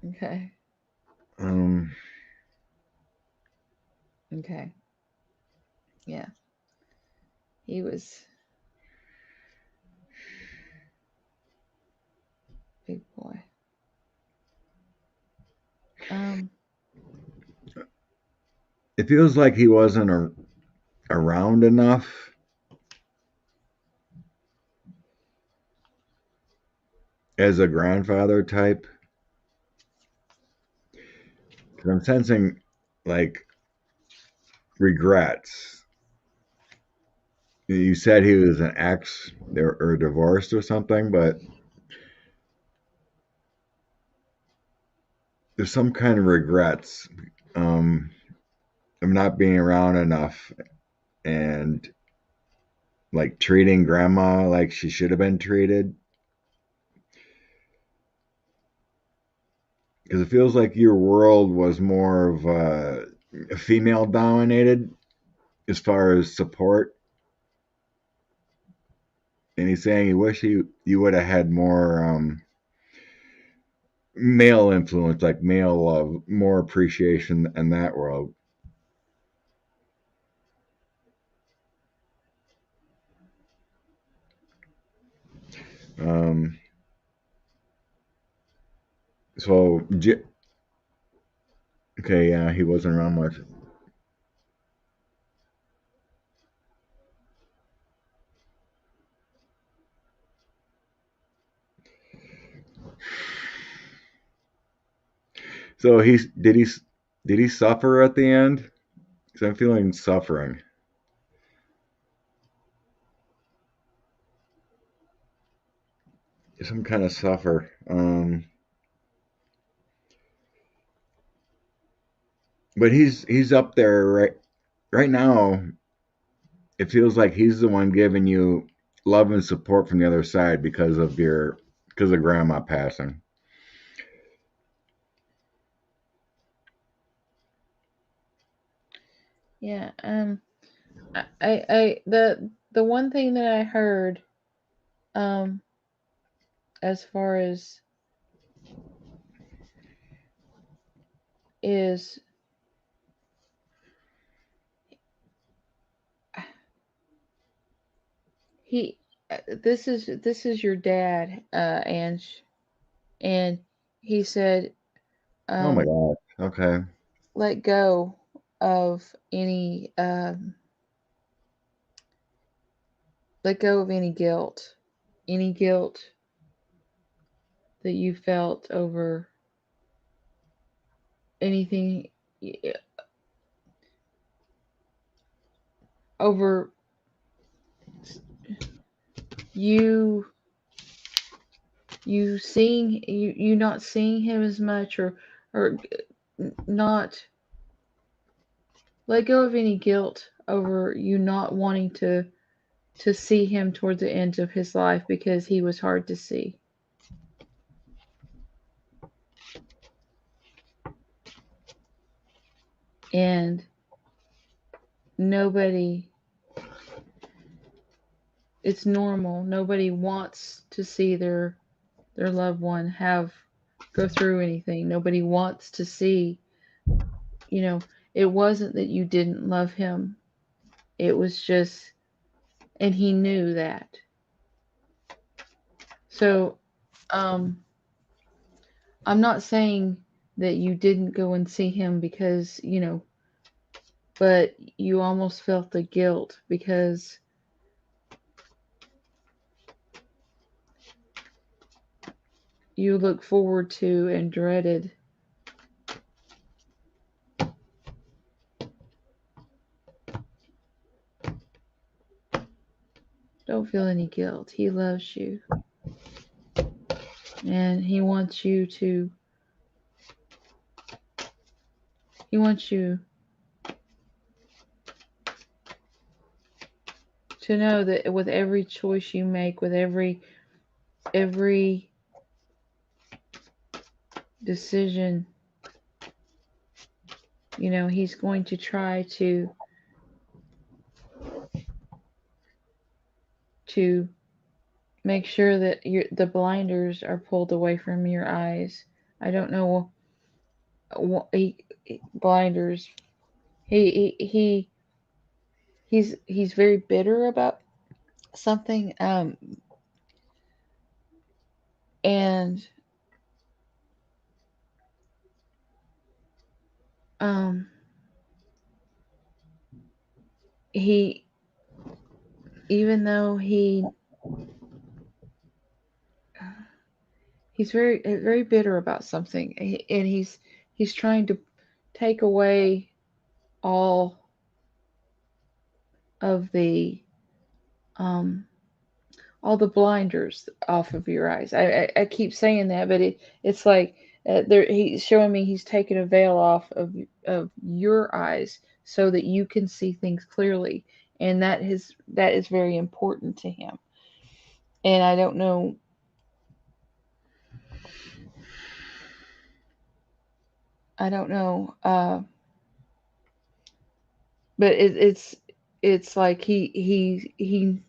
okay, Um, okay, yeah, he was big boy. Um, it feels like he wasn't around enough as a grandfather type. Because I'm sensing like regrets. You said he was an ex or divorced or something, but there's some kind of regrets um, of not being around enough and like treating grandma like she should have been treated. Because it feels like your world was more of female dominated as far as support. And he's saying he wish you would have had more male influence, like male love, more appreciation in that world. Um, so okay, yeah, he wasn't around much. So did he suffer at the end? Because I'm feeling suffering, some kind of suffer. But he's up there right now. It feels like he's the one giving you love and support from the other side because of grandma passing. yeah, the one thing that I heard, um, as far as is he, this is your dad, and he said, Oh my um, god. Okay. let go of any, let go of any guilt that you felt over anything, over you you not seeing him as much, or not, let go of any guilt over you not wanting to see him toward the end of his life because he was hard to see. And nobody, it's normal. Nobody wants to see their loved one have go through anything. Nobody wants to see, you know, it wasn't that you didn't love him. It was just, and he knew that. So, um I'm not saying that you didn't go and see him because, but you almost felt the guilt because you look forward to and dreaded. Don't feel any guilt. He loves you and he wants you to know that with every choice you make, with every decision, he's going to try to make sure that the blinders are pulled away from your eyes. I don't know what blinders. He's very bitter about something, and um, he even though he's very bitter about something, and he's trying to take away all of the um all the blinders off of your eyes. I keep saying that, but it's like there he's showing me he's taking a veil off of your eyes so that you can see things clearly, and that is very important to him. And I don't know, but it's like he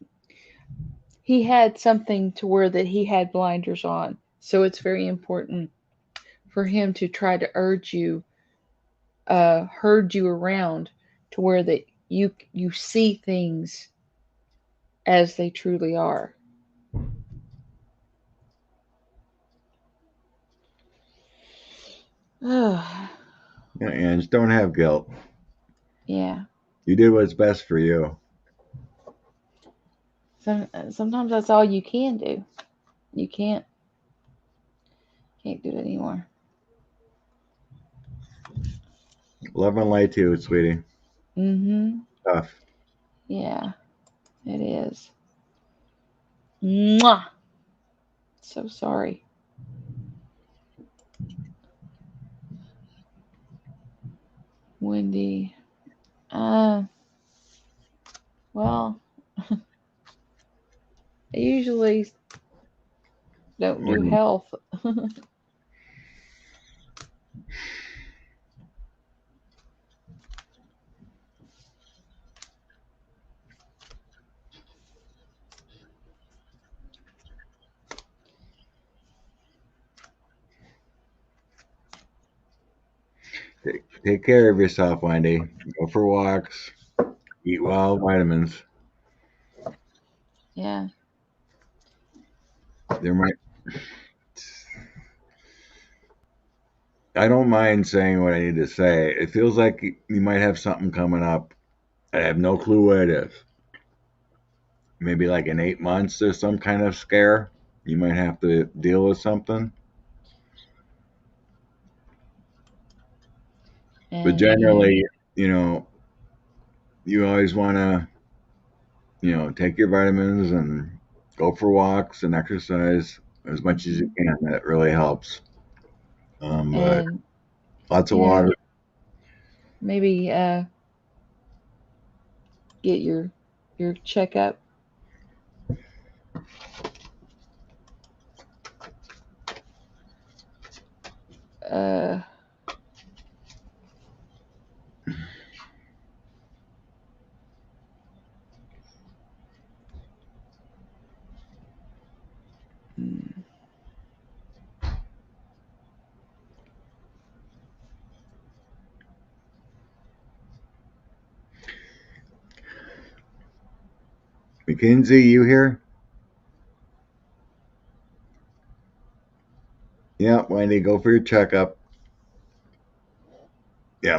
had something to where that he had blinders on, so it's very important for him to try to herd you around to where that you see things as they truly are. Oh, Yeah, and just don't have guilt. yeah. You did what's best for you. Sometimes that's all you can do. You can't do it anymore. Love and light to you, sweetie. Mhm. Tough. Yeah, it is. Mwah. So sorry. Wendy. Uh, well, I usually don't do health. Take care of yourself, Wendy. Go for walks. Eat well, vitamins. Yeah. There might. I don't mind saying what I need to say. It feels like you might have something coming up. I have no clue what it is. Maybe like in 8 months, there's some kind of scare. You might have to deal with something. But And generally, you know, you always want to, take your vitamins and go for walks and exercise as much as you mhm. can. That really helps. But And lots of yeah, water. maybe get your checkup. Uh, mm, Mackenzie, you here? Yeah, Wendy, go for your checkup. Yeah,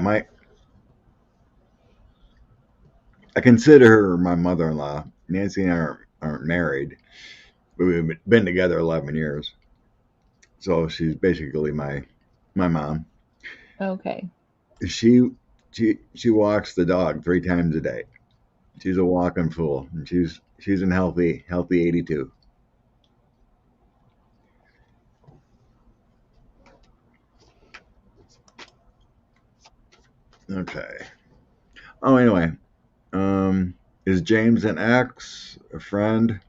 I consider her my mother-in-law. Nancy and I aren't married, but we've been together 11 years. So she's basically my mom. Okay. She she walks the dog 3 times a day. She's a walking fool, and she's an healthy 82. Okay. Oh, anyway, um, is James an ex, a friend?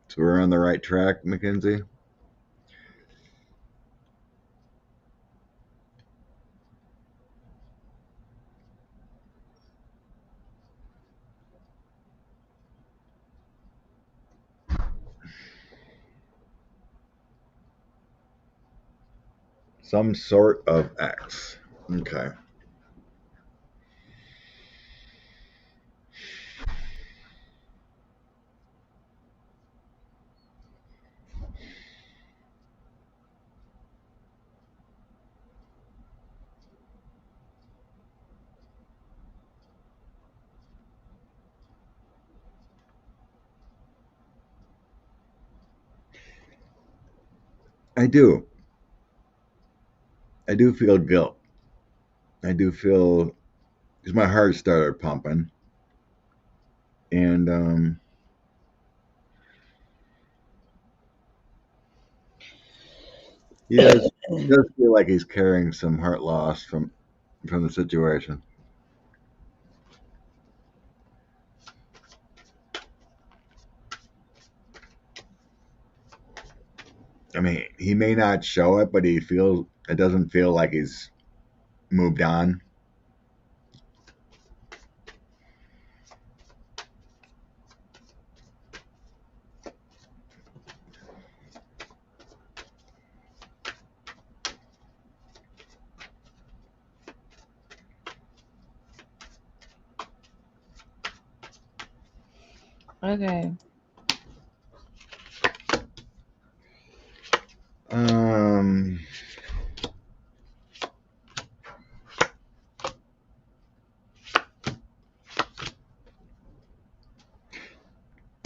So we're on the right track, Mackenzie. Some sort of ex. Okay. I do. I do feel guilt. I do feel because my heart started pumping, and he does feel like he's carrying some heart loss from the situation. I mean, he may not show it, but it doesn't feel like he's moved on. Okay. Um,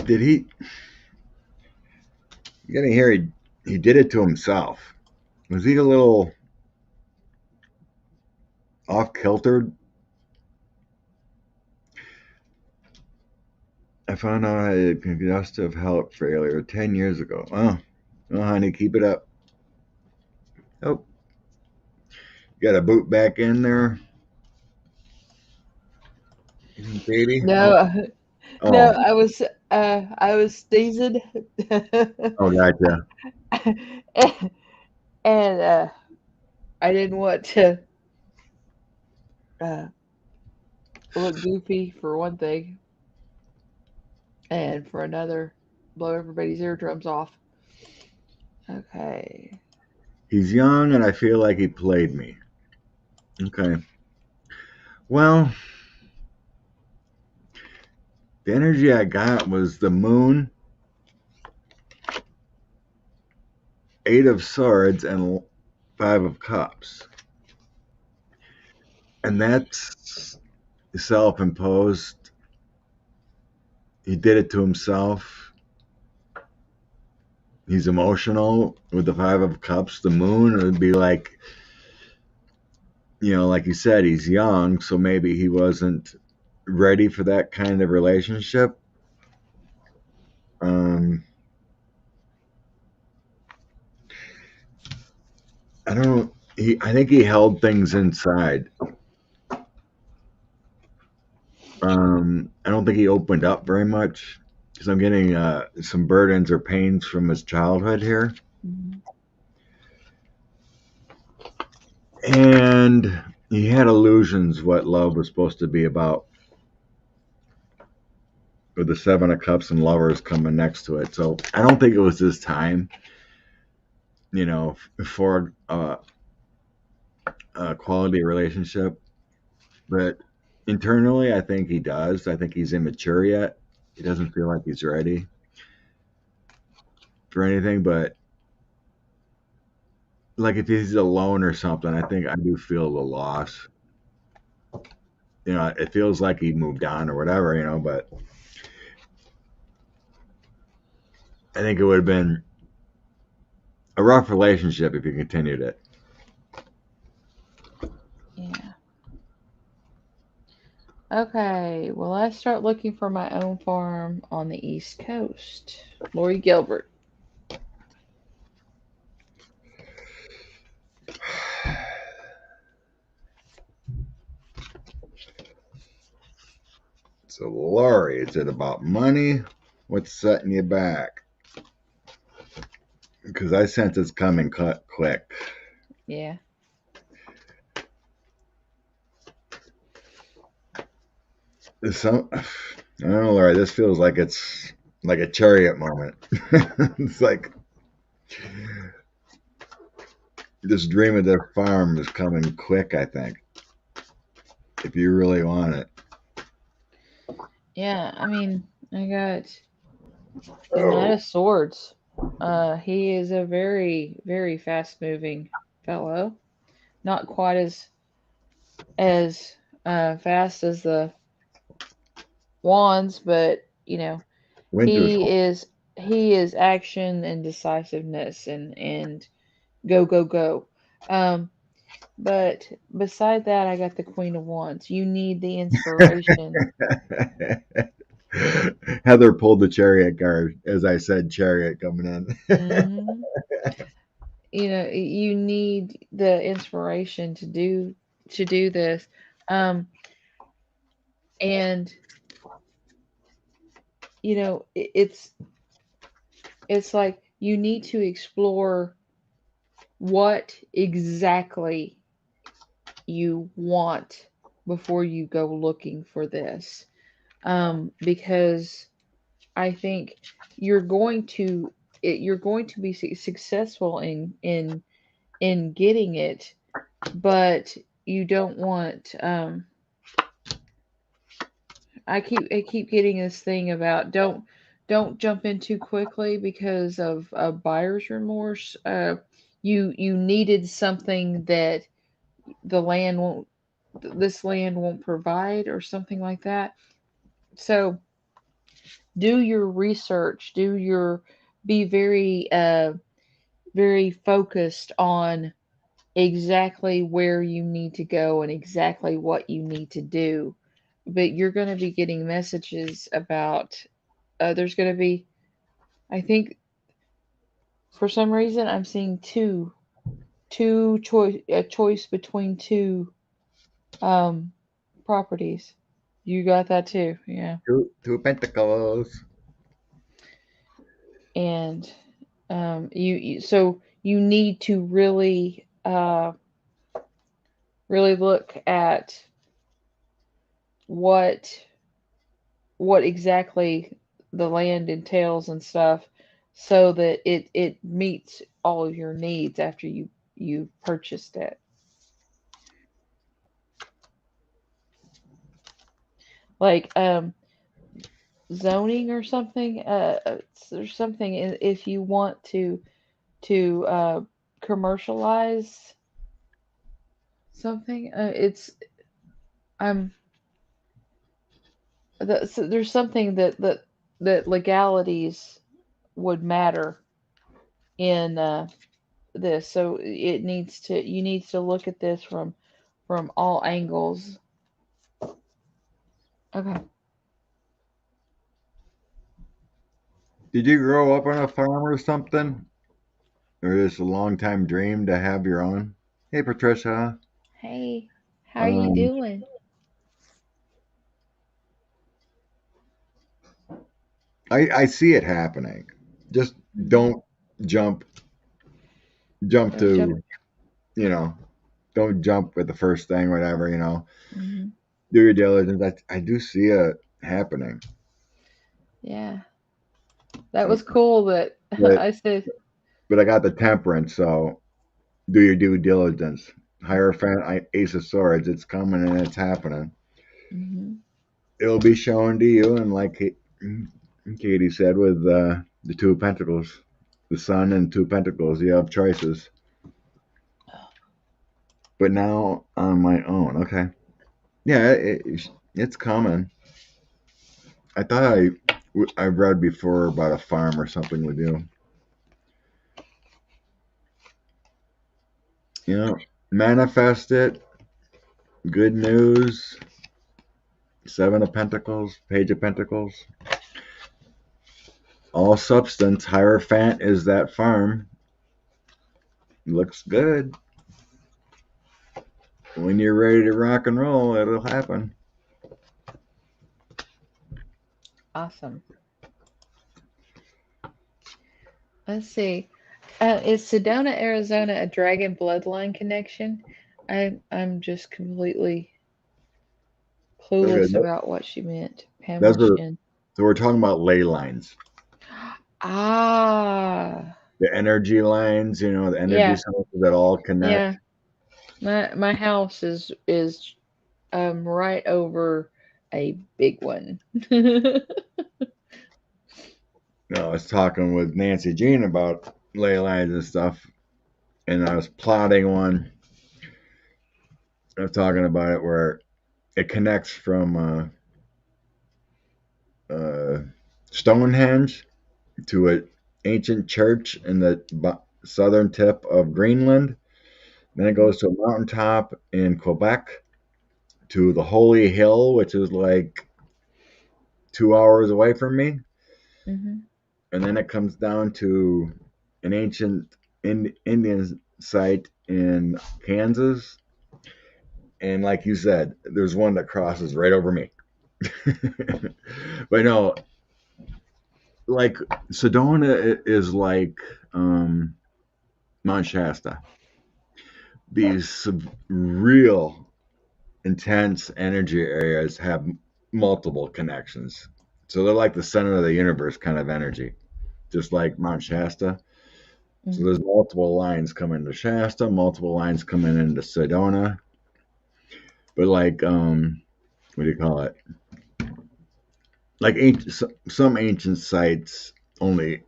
did he? You gotta hear he did it to himself. Was he a little off kiltered? I found out I had congestive heart failure 10 years ago. Oh, honey, keep it up. Oh, you got a boot back in there, baby. Oh, No, no, oh, I was sneezing. oh, gotcha. And I didn't want to uh, look goofy for one thing, and for another, blow everybody's eardrums off. Okay. He's young, and I feel like he played me. Okay. Well, the energy I got was the moon, 8 of Swords, and 5 of Cups, and that's self-imposed. He did it to himself. He's emotional with the 5 of Cups. The moon would be like, like you said, he's young, so maybe he wasn't ready for that kind of relationship. Um, I don't. I think he held things inside. I don't think he opened up very much because I'm getting some burdens or pains from his childhood here, Mhm. and he had illusions what love was supposed to be about, with the 7 of Cups and Lovers coming next to it. So I don't think it was his time, for a quality relationship. But internally, I think he does. I think he's immature yet. He doesn't feel like he's ready for anything. But like if he's alone or something, I think I do feel the loss. It feels like he moved on or whatever, but I think it would have been a rough relationship if he continued it. Yeah. Okay, well, I start looking for my own farm on the East Coast. Lori Gilbert. So, Lori, is it about money? What's setting you back? Because I sense it's coming quick. Yeah. I don't know, Lori. This feels like it's like a chariot moment. It's like this dream of their farm is coming quick, I think, if you really want it. Yeah, I mean, I got the Knight Oh, of Swords. He is a very, very fast moving fellow. Not quite as fast as the wands, but winter's he is he is action and decisiveness and go go go. Um, but beside that, I got the Queen of Wands. You need the inspiration. Heather pulled the chariot card as I said chariot coming in. Hmm. You need the inspiration to do this. Um, and it's like you need to explore what exactly you want before you go looking for this. Because I think you're going to you're going to be successful in getting it, but you don't want. I keep getting this thing about don't jump in too quickly because of buyer's remorse. You needed something that the land won't this land won't provide or something like that. So do your research. Be very focused on exactly where you need to go and exactly what you need to do. But you're going to be getting messages about there's going to be, I think, for some reason, I'm seeing two choice a choice between two um properties. You got that too, yeah. Two pentacles. And so you need to really look at what what exactly the land entails and stuff so that it meets all of your needs after you purchased it. Like zoning or something. There's something if you want to commercialize something. It's I'm so there's something that legalities would matter in this. So you need to look at this from all angles. Okay. Did you grow up on a farm or something? Or is it a long time dream to have your own? Hey, Patricia. Hey, how are you Um, doing? I see it happening. Just Hmm. don't jump jump Don't jump. to you know don't jump with the first thing, whatever. Hmm. Do your diligence. I do see it happening. Yeah, that Uh, was cool. That But I said. but I got the temperance, so do your due diligence. Hierophant, Ace of Swords. It's coming and it's happening. Hmm. It'll be shown to you, and like Katie said, with the Two of Pentacles, the Sun and Two of Pentacles, you have choices. but now on my own. Okay. Yeah, it's common. I thought I read before about a farm or something with you. You know, manifest it. Good news. Seven of Pentacles, Page of Pentacles. All substance. Hierophant is that farm. Looks good. When you're ready to rock and roll, it'll happen. Awesome. Let's see. Is Sedona, Arizona a dragon bloodline connection? I'm just completely Okay, clueless about what she meant. that's Pamela what. Shin. So we're talking about ley lines, Ah, the energy lines. You know, the energy yeah, sources that all yeah. connect. My house is right over a big one. You know, I was talking with Nancy Jean about ley lines and stuff, and I was plotting one. I was talking about it where it connects from uh, Stonehenge to an ancient church in the southern tip of Greenland. Then it Mhm, goes to a mountaintop in Quebec to the Holy Hill, which is like 2 hours away from me. mhm, And then it comes down to an ancient Indian site in Kansas. And like you said, there's one that crosses right over me. But no, like Sedona is like um, Mount Shasta. These real intense energy areas have multiple connections. So they're like the center of the universe kind of energy, just like Mount Shasta. So mhm. there's multiple lines coming to Shasta, multiple lines coming into Sedona. But like, what do you call it? Like some ancient sites only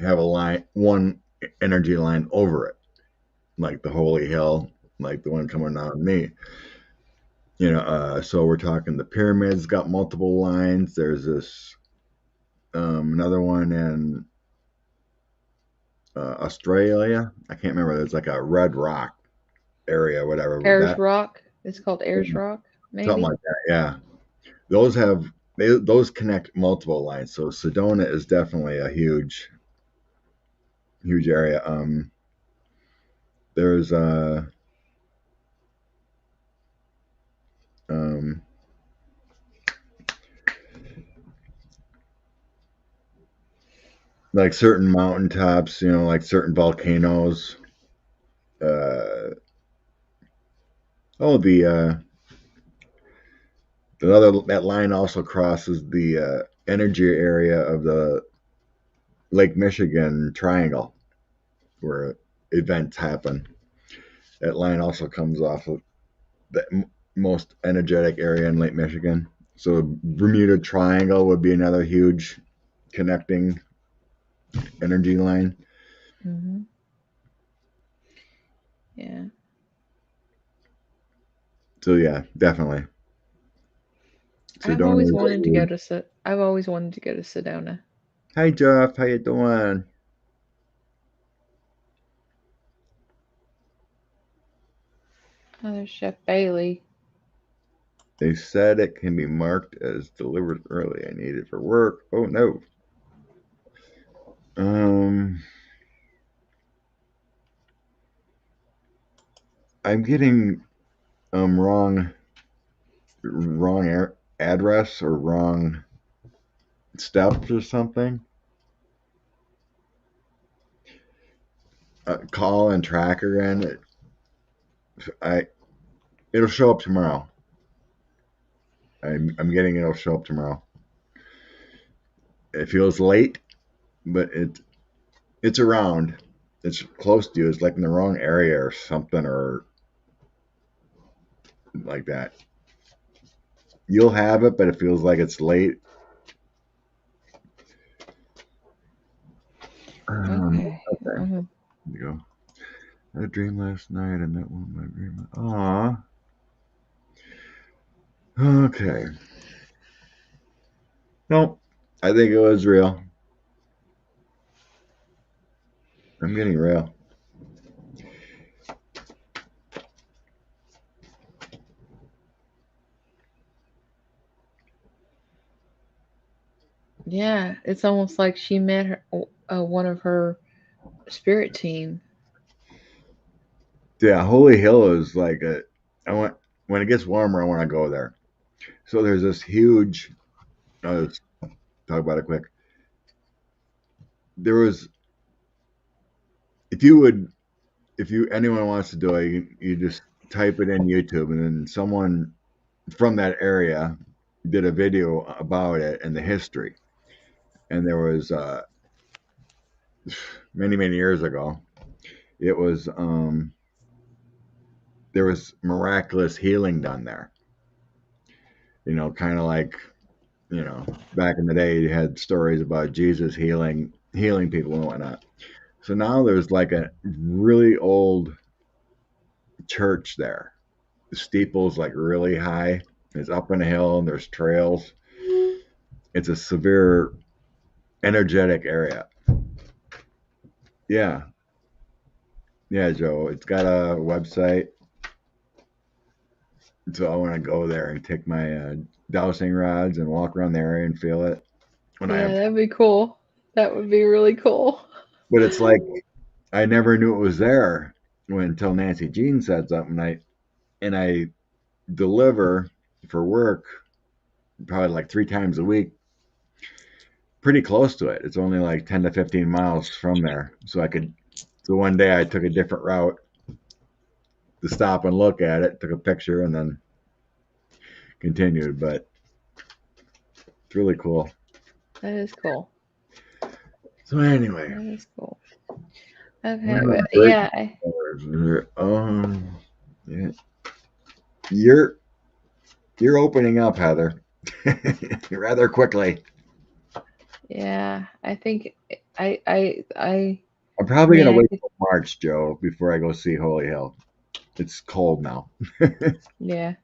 have a line, one energy line over it, like the Holy Hill, like the one coming on me. You know, so we're talking the pyramids got multiple lines. There's this another one in Australia. I can't remember. There's like a red rock area, whatever Ayers that, Rock. It's called Ayers Rock, something maybe. like that. Yeah, those have those connect multiple lines. So Sedona is definitely a huge area. There's um, like certain mountaintops, you know, like certain volcanoes. Uh, oh, the other that line also crosses the energy area of the Lake Michigan Triangle, where events happen. That line also comes off of the most energetic area in Lake Michigan. So Bermuda Triangle would be another huge connecting energy line. Hmm. Yeah. So yeah, definitely. Sedona is a huge. I've always wanted to go to Sedona. Hi Jeff, how you doing? Oh, there's Chef Bailey. They said it can be marked as delivered early. I need it for work. Oh no. Um, I'm getting wrong address or wrong steps or something. Call and track again. I it'll show up tomorrow. I'm getting it'll show up tomorrow. It feels late, but it's around. It's close to you. It's like in the wrong area or something or like that. You'll have it, but it feels like it's late. Okay. Okay, Mhm. here you go. I had a dream last night. I met one of my dream. Aw. Okay. Nope. I think it was real. I'm getting real. Yeah, it's almost like she met her one of her spirit team. Yeah, Holy Hill is like a. I want when it gets warmer. I want to go there. So there's this huge. Let's talk about it quick. There was, if you would, if you anyone wants to do it, you just type it in YouTube, and then someone from that area did a video about it and the history. And there was many years ago. It was there was miraculous healing done there. Kind of like back in the day, you had stories about Jesus healing people and whatnot. So now there's like a really old church there. The steeple's like really high. It's up in a hill and there's trails. It's a severe energetic area. Yeah, yeah, Joe. It's got a website, so I want to go there and take my dowsing rods and walk around the area and feel it when I Yeah, have. that'd be cool. That would be really cool. But it's like I never knew it was there until Nancy Jean said something. I deliver for work probably like 3 times a week, pretty close to it. It's only like 10 to 15 miles from there. So one day I took a different route to stop and look at it, took a picture, and then continued. But it's really cool. That is cool. So anyway, That is cool. we're Okay, gonna but break yeah, the yeah. You're you're opening up, Heather, rather quickly. yeah, I think I I'm probably mean gonna I wait could, till March, Joe, before I go see Holy Hill. It's cold now. yeah,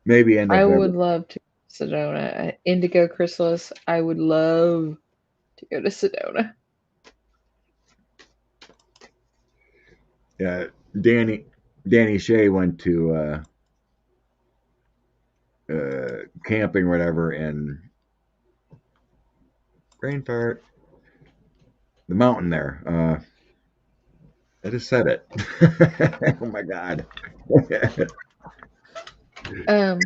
Maybe end of I February. would love to Sedona. Indigo Chrysalis, I would love to go to Sedona. Yeah, Danny Shea went to camping, or whatever, in Rainfart, the mountain there. I just said it. Oh my god. Um,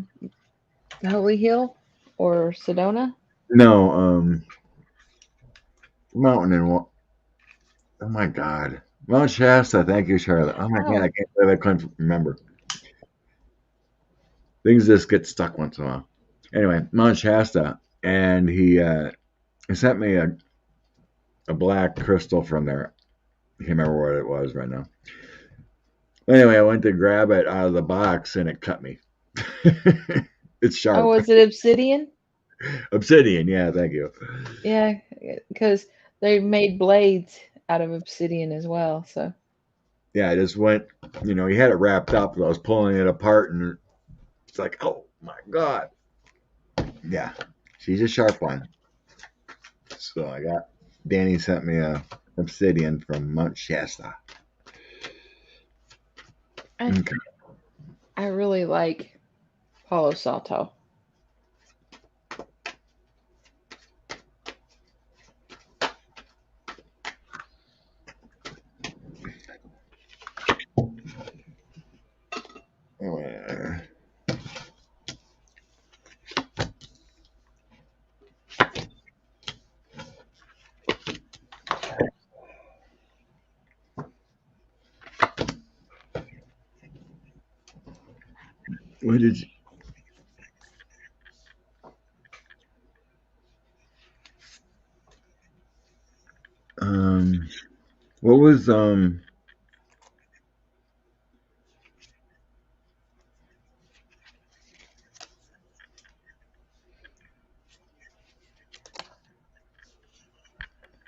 Holy Hill or Sedona? No, mountain in what? Oh my god. Mount Shasta. Thank you, Charlotte. Oh my god, I Oh, can't believe I couldn't remember. Things just get stuck once in a while. Anyway, Mount Shasta, and he sent me a black crystal from there. I can't remember what it was right now. Anyway, I went to grab it out of the box and it cut me. It's oh, sharp. was it obsidian? Obsidian, yeah, thank you. Yeah, because they made blades out of obsidian as well. So, Yeah, I just went, he had it wrapped up. I was pulling it apart and it's like, oh my God. Yeah, she's a sharp one. So Danny sent me a obsidian from Mount Shasta. I Okay. I really like Palo Salto. What did you, um, what was,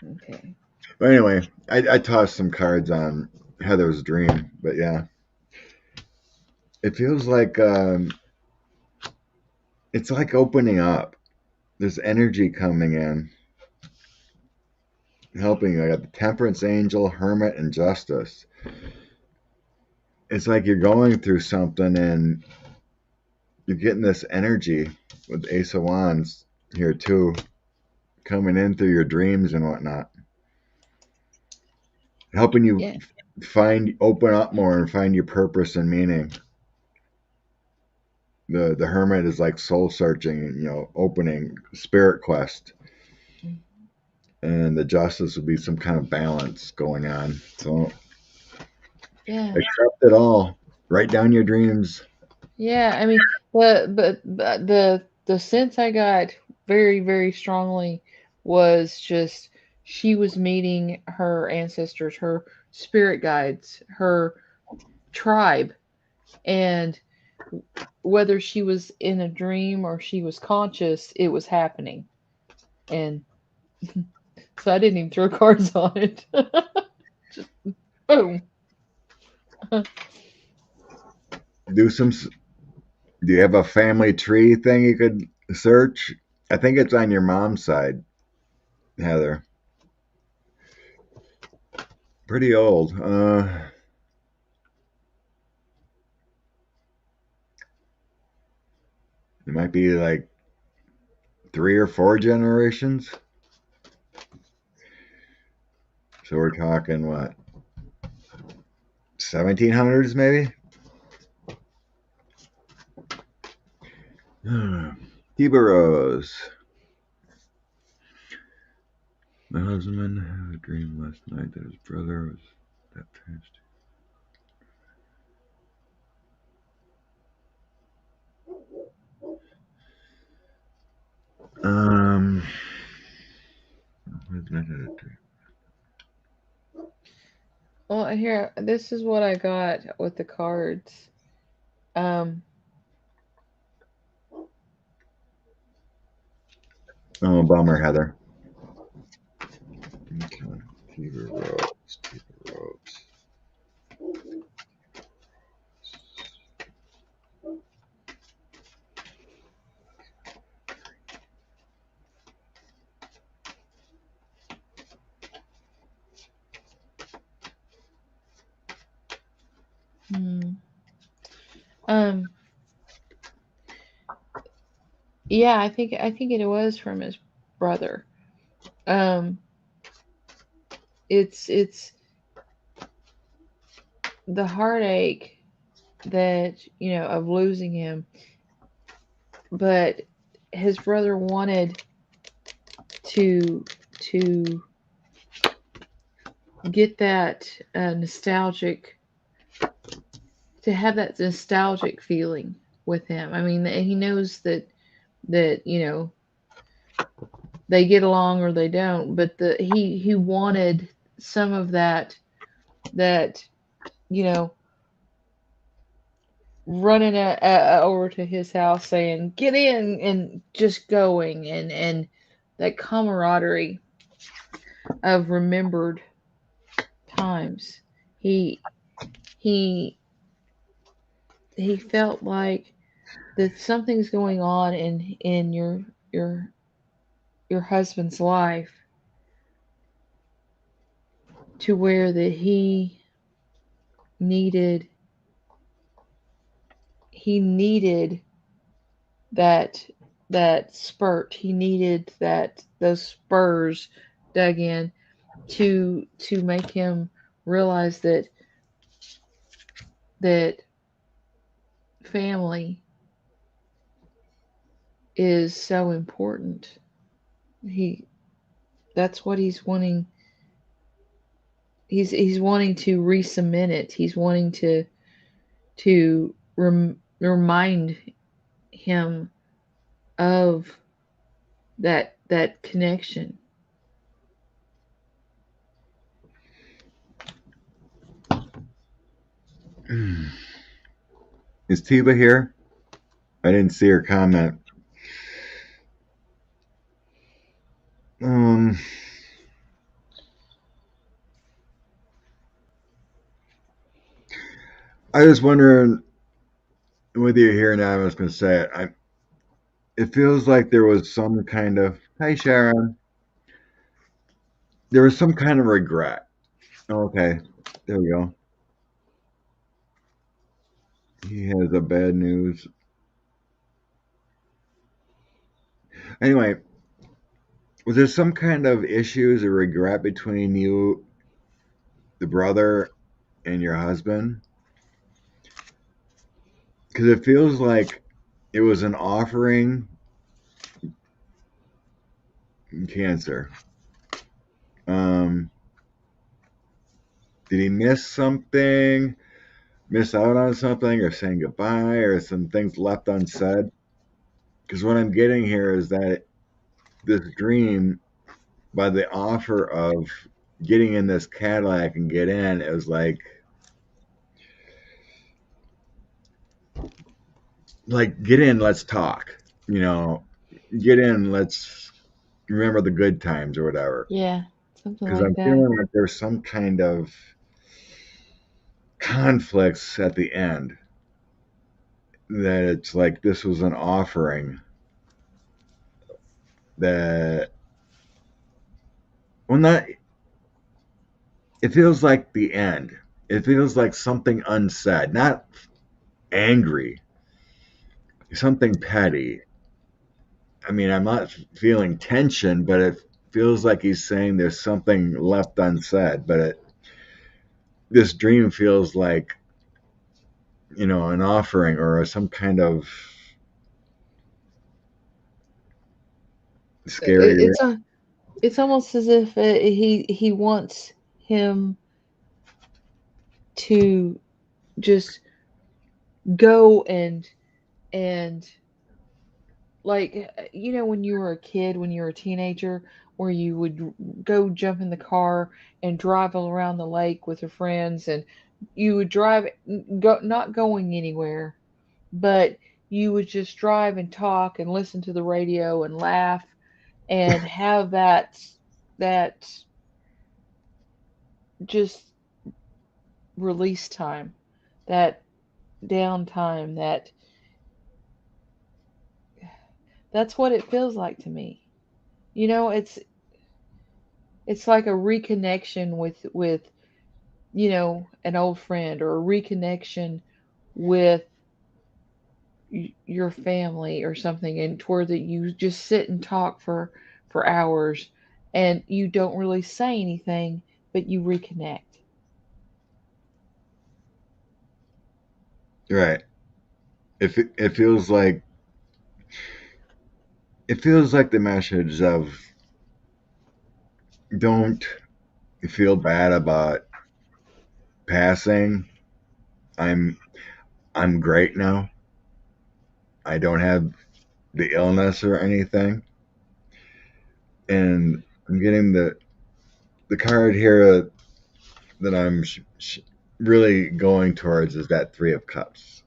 Okay. anyway, I tossed some cards on. Heather's dream. But yeah, it feels like it's like opening up. There's energy coming in, helping you. I got the Temperance Angel, Hermit, and Justice. It's like you're going through something and you're getting this energy with Ace of Wands here too, coming in through your dreams and whatnot, helping you Yeah. open up more and find your purpose and meaning. The Hermit is like soul searching, opening spirit quest, and the Justice would be some kind of balance going on. So Yeah. accept it all. Write down your dreams. Yeah, I mean, but the sense I got very, very strongly was just she was meeting her ancestors, her spirit guides, her tribe, and whether she was in a dream or she was conscious, it was happening. And so I didn't even throw cards on it. Just boom. Do some. Do you have a family tree thing you could search? I think it's on your mom's side, Heather. Pretty old. It might be like 3 or 4 generations. So we're talking what, 1700s maybe? Tiba Rose. My husband had a dream last night that his brother was baptized. Um, my husband had a dream. Well, here, this is what I got with the cards. Um, Oh, bummer, Heather. Okay. Tiba Rose. Tiba Rose. hmm, um, yeah, I think it was from his brother. Um, it's the heartache that of losing him, but his brother wanted to to get that nostalgic to have that nostalgic feeling with him. I mean, he knows that they get along or they don't, but he wanted some of that you know running over to his house saying get in and just going and that camaraderie of remembered times. He he he felt like that something's going on in your your husband's life to where that needed he needed that that spurt. He needed that those spurs dug in to make him realize that family is so important. He That's what he's wanting. He's wanting to re-cement it. He's wanting to remind him of that connection. Is Tiba here? I didn't see her comment. Um, I was wondering with you here now. I was going to say it. It feels like there was some kind of. Hi, Sharon. There was some kind of regret. Okay, there we go. He has a bad news. Anyway, was there some kind of issues or regret between you, the brother, and your husband? Because it feels like it was an offering in cancer. Um, did he miss something, miss out on something, or saying goodbye, or some things left unsaid? Because what I'm getting here is that this dream, by the offer of getting in this Cadillac and get in, it was like get in, let's talk. You know, get in, let's remember the good times or whatever. Yeah, something Because like I'm that. feeling like there's some kind of conflicts at the end that it's like this was an offering that well not it feels like the end. It feels like something unsaid, not angry, something petty. I mean, I'm not feeling tension, but it feels like he's saying there's something left unsaid. This dream feels like an offering or some kind of It, scary. it's a, it's almost as if he wants him to just go and like when you were a kid, when you were a teenager, where you would go jump in the car and drive around the lake with your friends, and you would drive, go not going anywhere, but you would just drive and talk and listen to the radio and laugh and have that just release time, that downtime, that's what it feels like to me. You know, it's like a reconnection with an old friend, or a reconnection with your family or something, and toward that you just sit and talk for hours, and you don't really say anything, but you reconnect. Right. It feels like the message of don't feel bad about passing. I'm I'm great now. I don't have the illness or anything, and I'm getting the card here that I'm really going towards is that Three of Cups.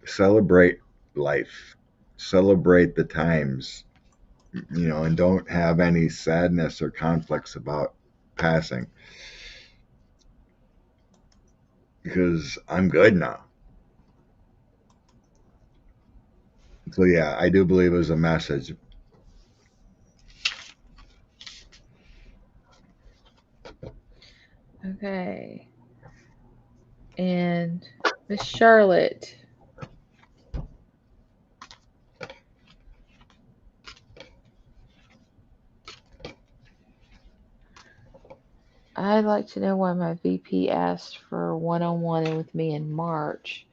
Celebrate life, celebrate the times, and don't have any sadness or conflicts about passing because I'm good now. So yeah, I do believe it was a message. Okay. And Miss Charlotte, I'd like to know why my VP asked for one-on-one with me in March.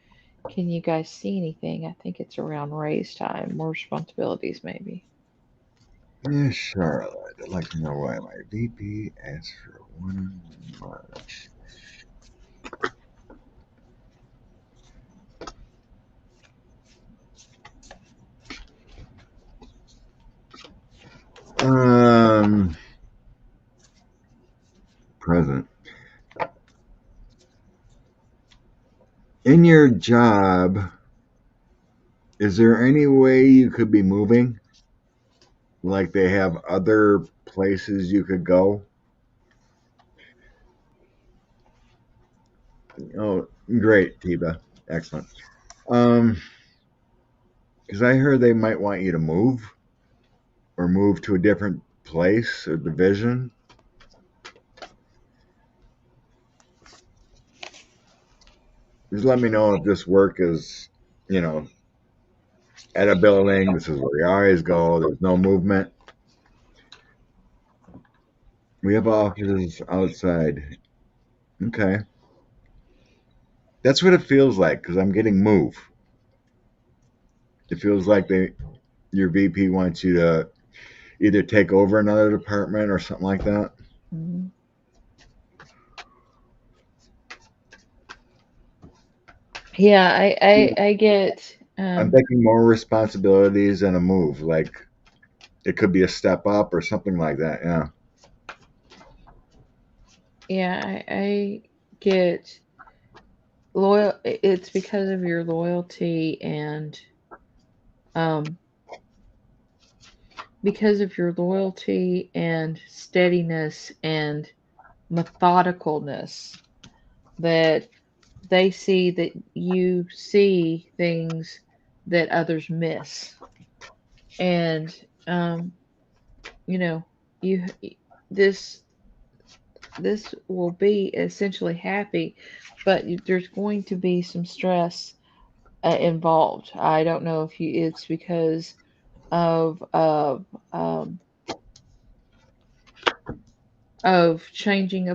Can you guys see anything? I think it's around raise time, more responsibilities maybe. Yeah, Charlotte, I'd like to know why my VP asked for one March. Um, present. In your job, is there any way you could be moving? Like they have other places you could go? Great, Tiba. Excellent. Um, because I heard they might want you to move or move to a different place or division. Just let me know if this work is, you know, at a building. This is where you always go. There's no movement. We have offices outside. Okay. That's what it feels like because I'm getting move. It feels like your VP wants you to either take over another department or something like that. Mhm. Yeah, I get I'm thinking more responsibilities and a move. Like it could be a step up or something like that. Yeah. yeah, I get loyal. It's because of your loyalty and um because of your loyalty and steadiness and methodicalness that they see that you see things that others miss. And um you know, you this this will be essentially happy, but there's going to be some stress involved. I don't know if it's because of um, of changing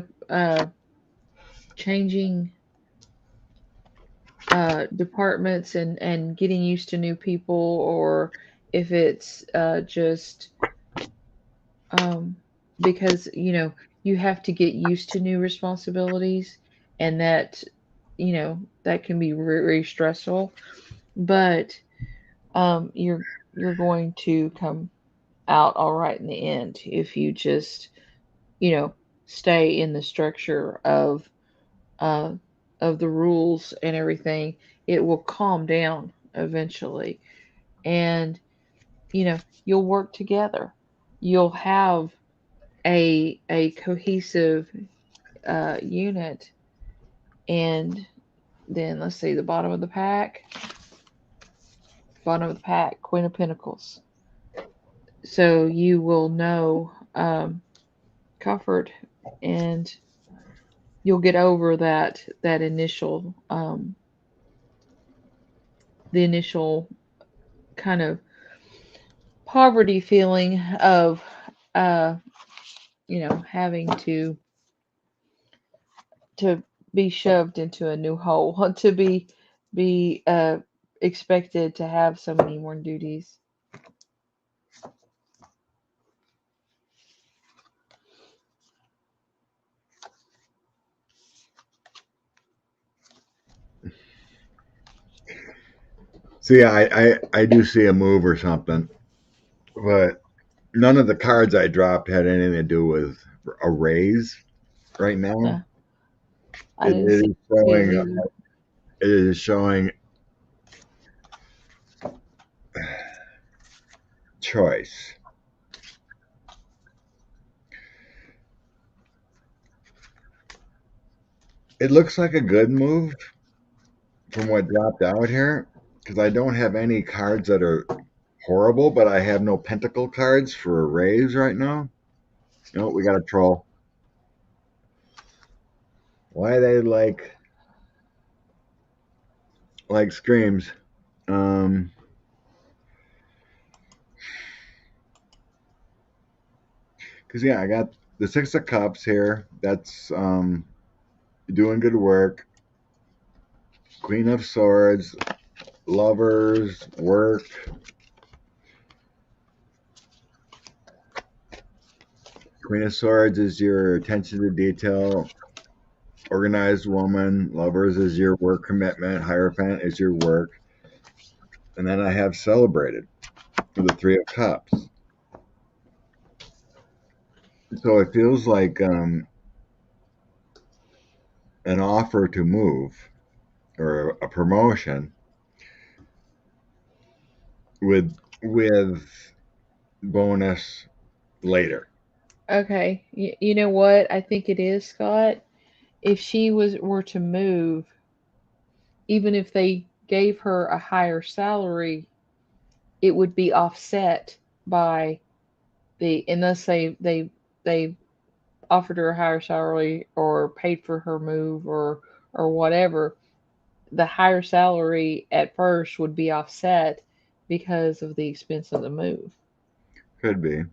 departments and getting used to new people, or if it's just um, because you have to get used to new responsibilities, and that can be very stressful. But you're going to come out all right in the end if you just you know stay in the structure uh, of the rules and everything. It will calm down eventually, and you'll work together. You'll have a cohesive unit, and then let's see the bottom of the pack, Queen of Pentacles. So you will know comfort, and you'll get over that initial the initial kind of poverty feeling of uh having to be shoved into a new hole, to be expected to have so many more duties. So yeah, I do see a move or something, but none of the cards I dropped had anything to do with a raise right now. uh, I It, didn't it see is it showing. either. It is showing choice. It looks like a good move from what dropped out here because I don't have any cards that are horrible, but I have no pentacle cards for a raise right now. No, we got a troll. Why they like screams? Um, because yeah, I got the Six of Cups here. That's doing good work. Queen of Swords, lovers, work. Queen of Swords is your attention to detail. Organized woman. Lovers is your work commitment. Hierophant is your work. And then I have celebrated with the Three of Cups. So it feels like an offer to move or a promotion with bonus later. Okay, you know what I think it is, Scott? If she was were to move, even if they gave her a higher salary, it would be offset by the unless they offered her a higher salary or paid for her move or whatever, the higher salary at first would be offset because of the expense of the move. Could be.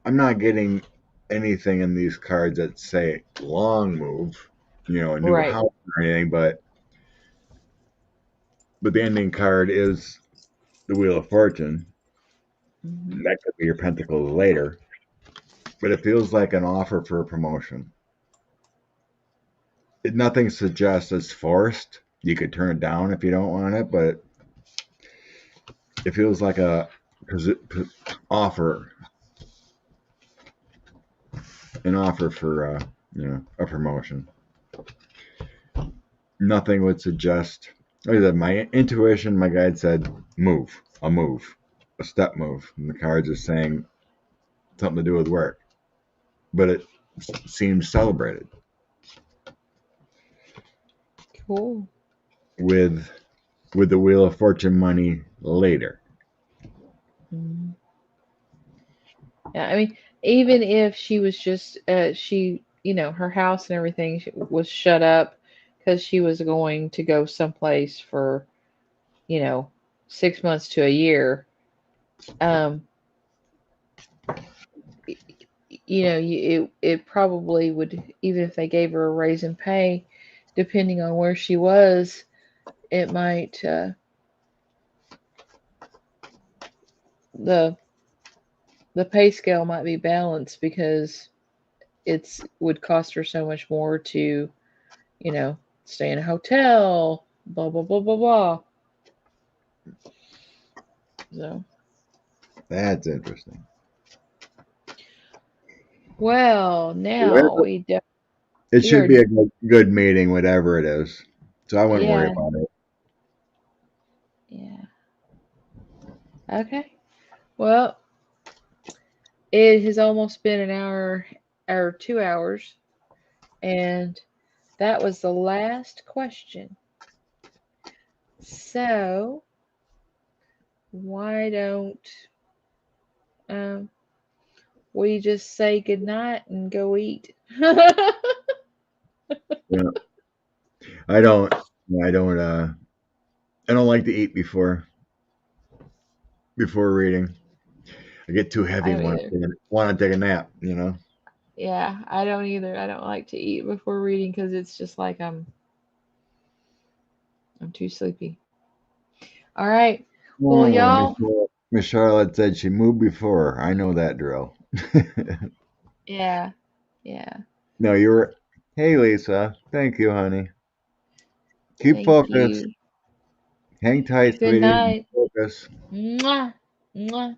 I'm not getting anything in these cards that say long move, a new Right. house or anything, but the ending card is the Wheel of Fortune. Hmm. That could be your pentacles later, but it feels like an offer for a promotion. Nothing suggests it's forced. You could turn it down if you don't want it, but it feels like a offer, an offer for a promotion. Nothing would suggest. Like I said, my intuition, my guide said, move, a step move. And the cards are saying something to do with work, but it seems celebrated Cool. with the Wheel of Fortune money later. Mhm. Yeah, I mean, even if she was just her house and everything was shut up because she was going to go someplace for, you know, 6 months to a year. Um, y- it probably would, even if they gave her a raise in pay, depending on where she was, it might the the pay scale might be balanced because it's would cost her so much more to, you know, stay in a hotel, blah blah blah blah blah. So, That's interesting. well, now Whatever, it we should are, be a good meeting, whatever it is. So I wouldn't worry yeah, about it. yeah. Okay. Well, it has almost been an hour or 2 hours, and that was the last question. So, why don't um, we just say goodnight and go eat? Yeah. I don't. I don't. I don't like to eat before reading. I get too heavy I and don't either. want to take a nap. You know. Yeah, I don't either. I don't like to eat before reading because it's just like I'm too sleepy. All right. Well, Oh, y'all. Miss Charlotte said she moved before. I know that drill. Yeah. Yeah. No, you were. Hey, Lisa. Thank you, honey. Keep Thank focused. you. Hang tight, Good sweetie. night. Focus. Mwah. Mwah.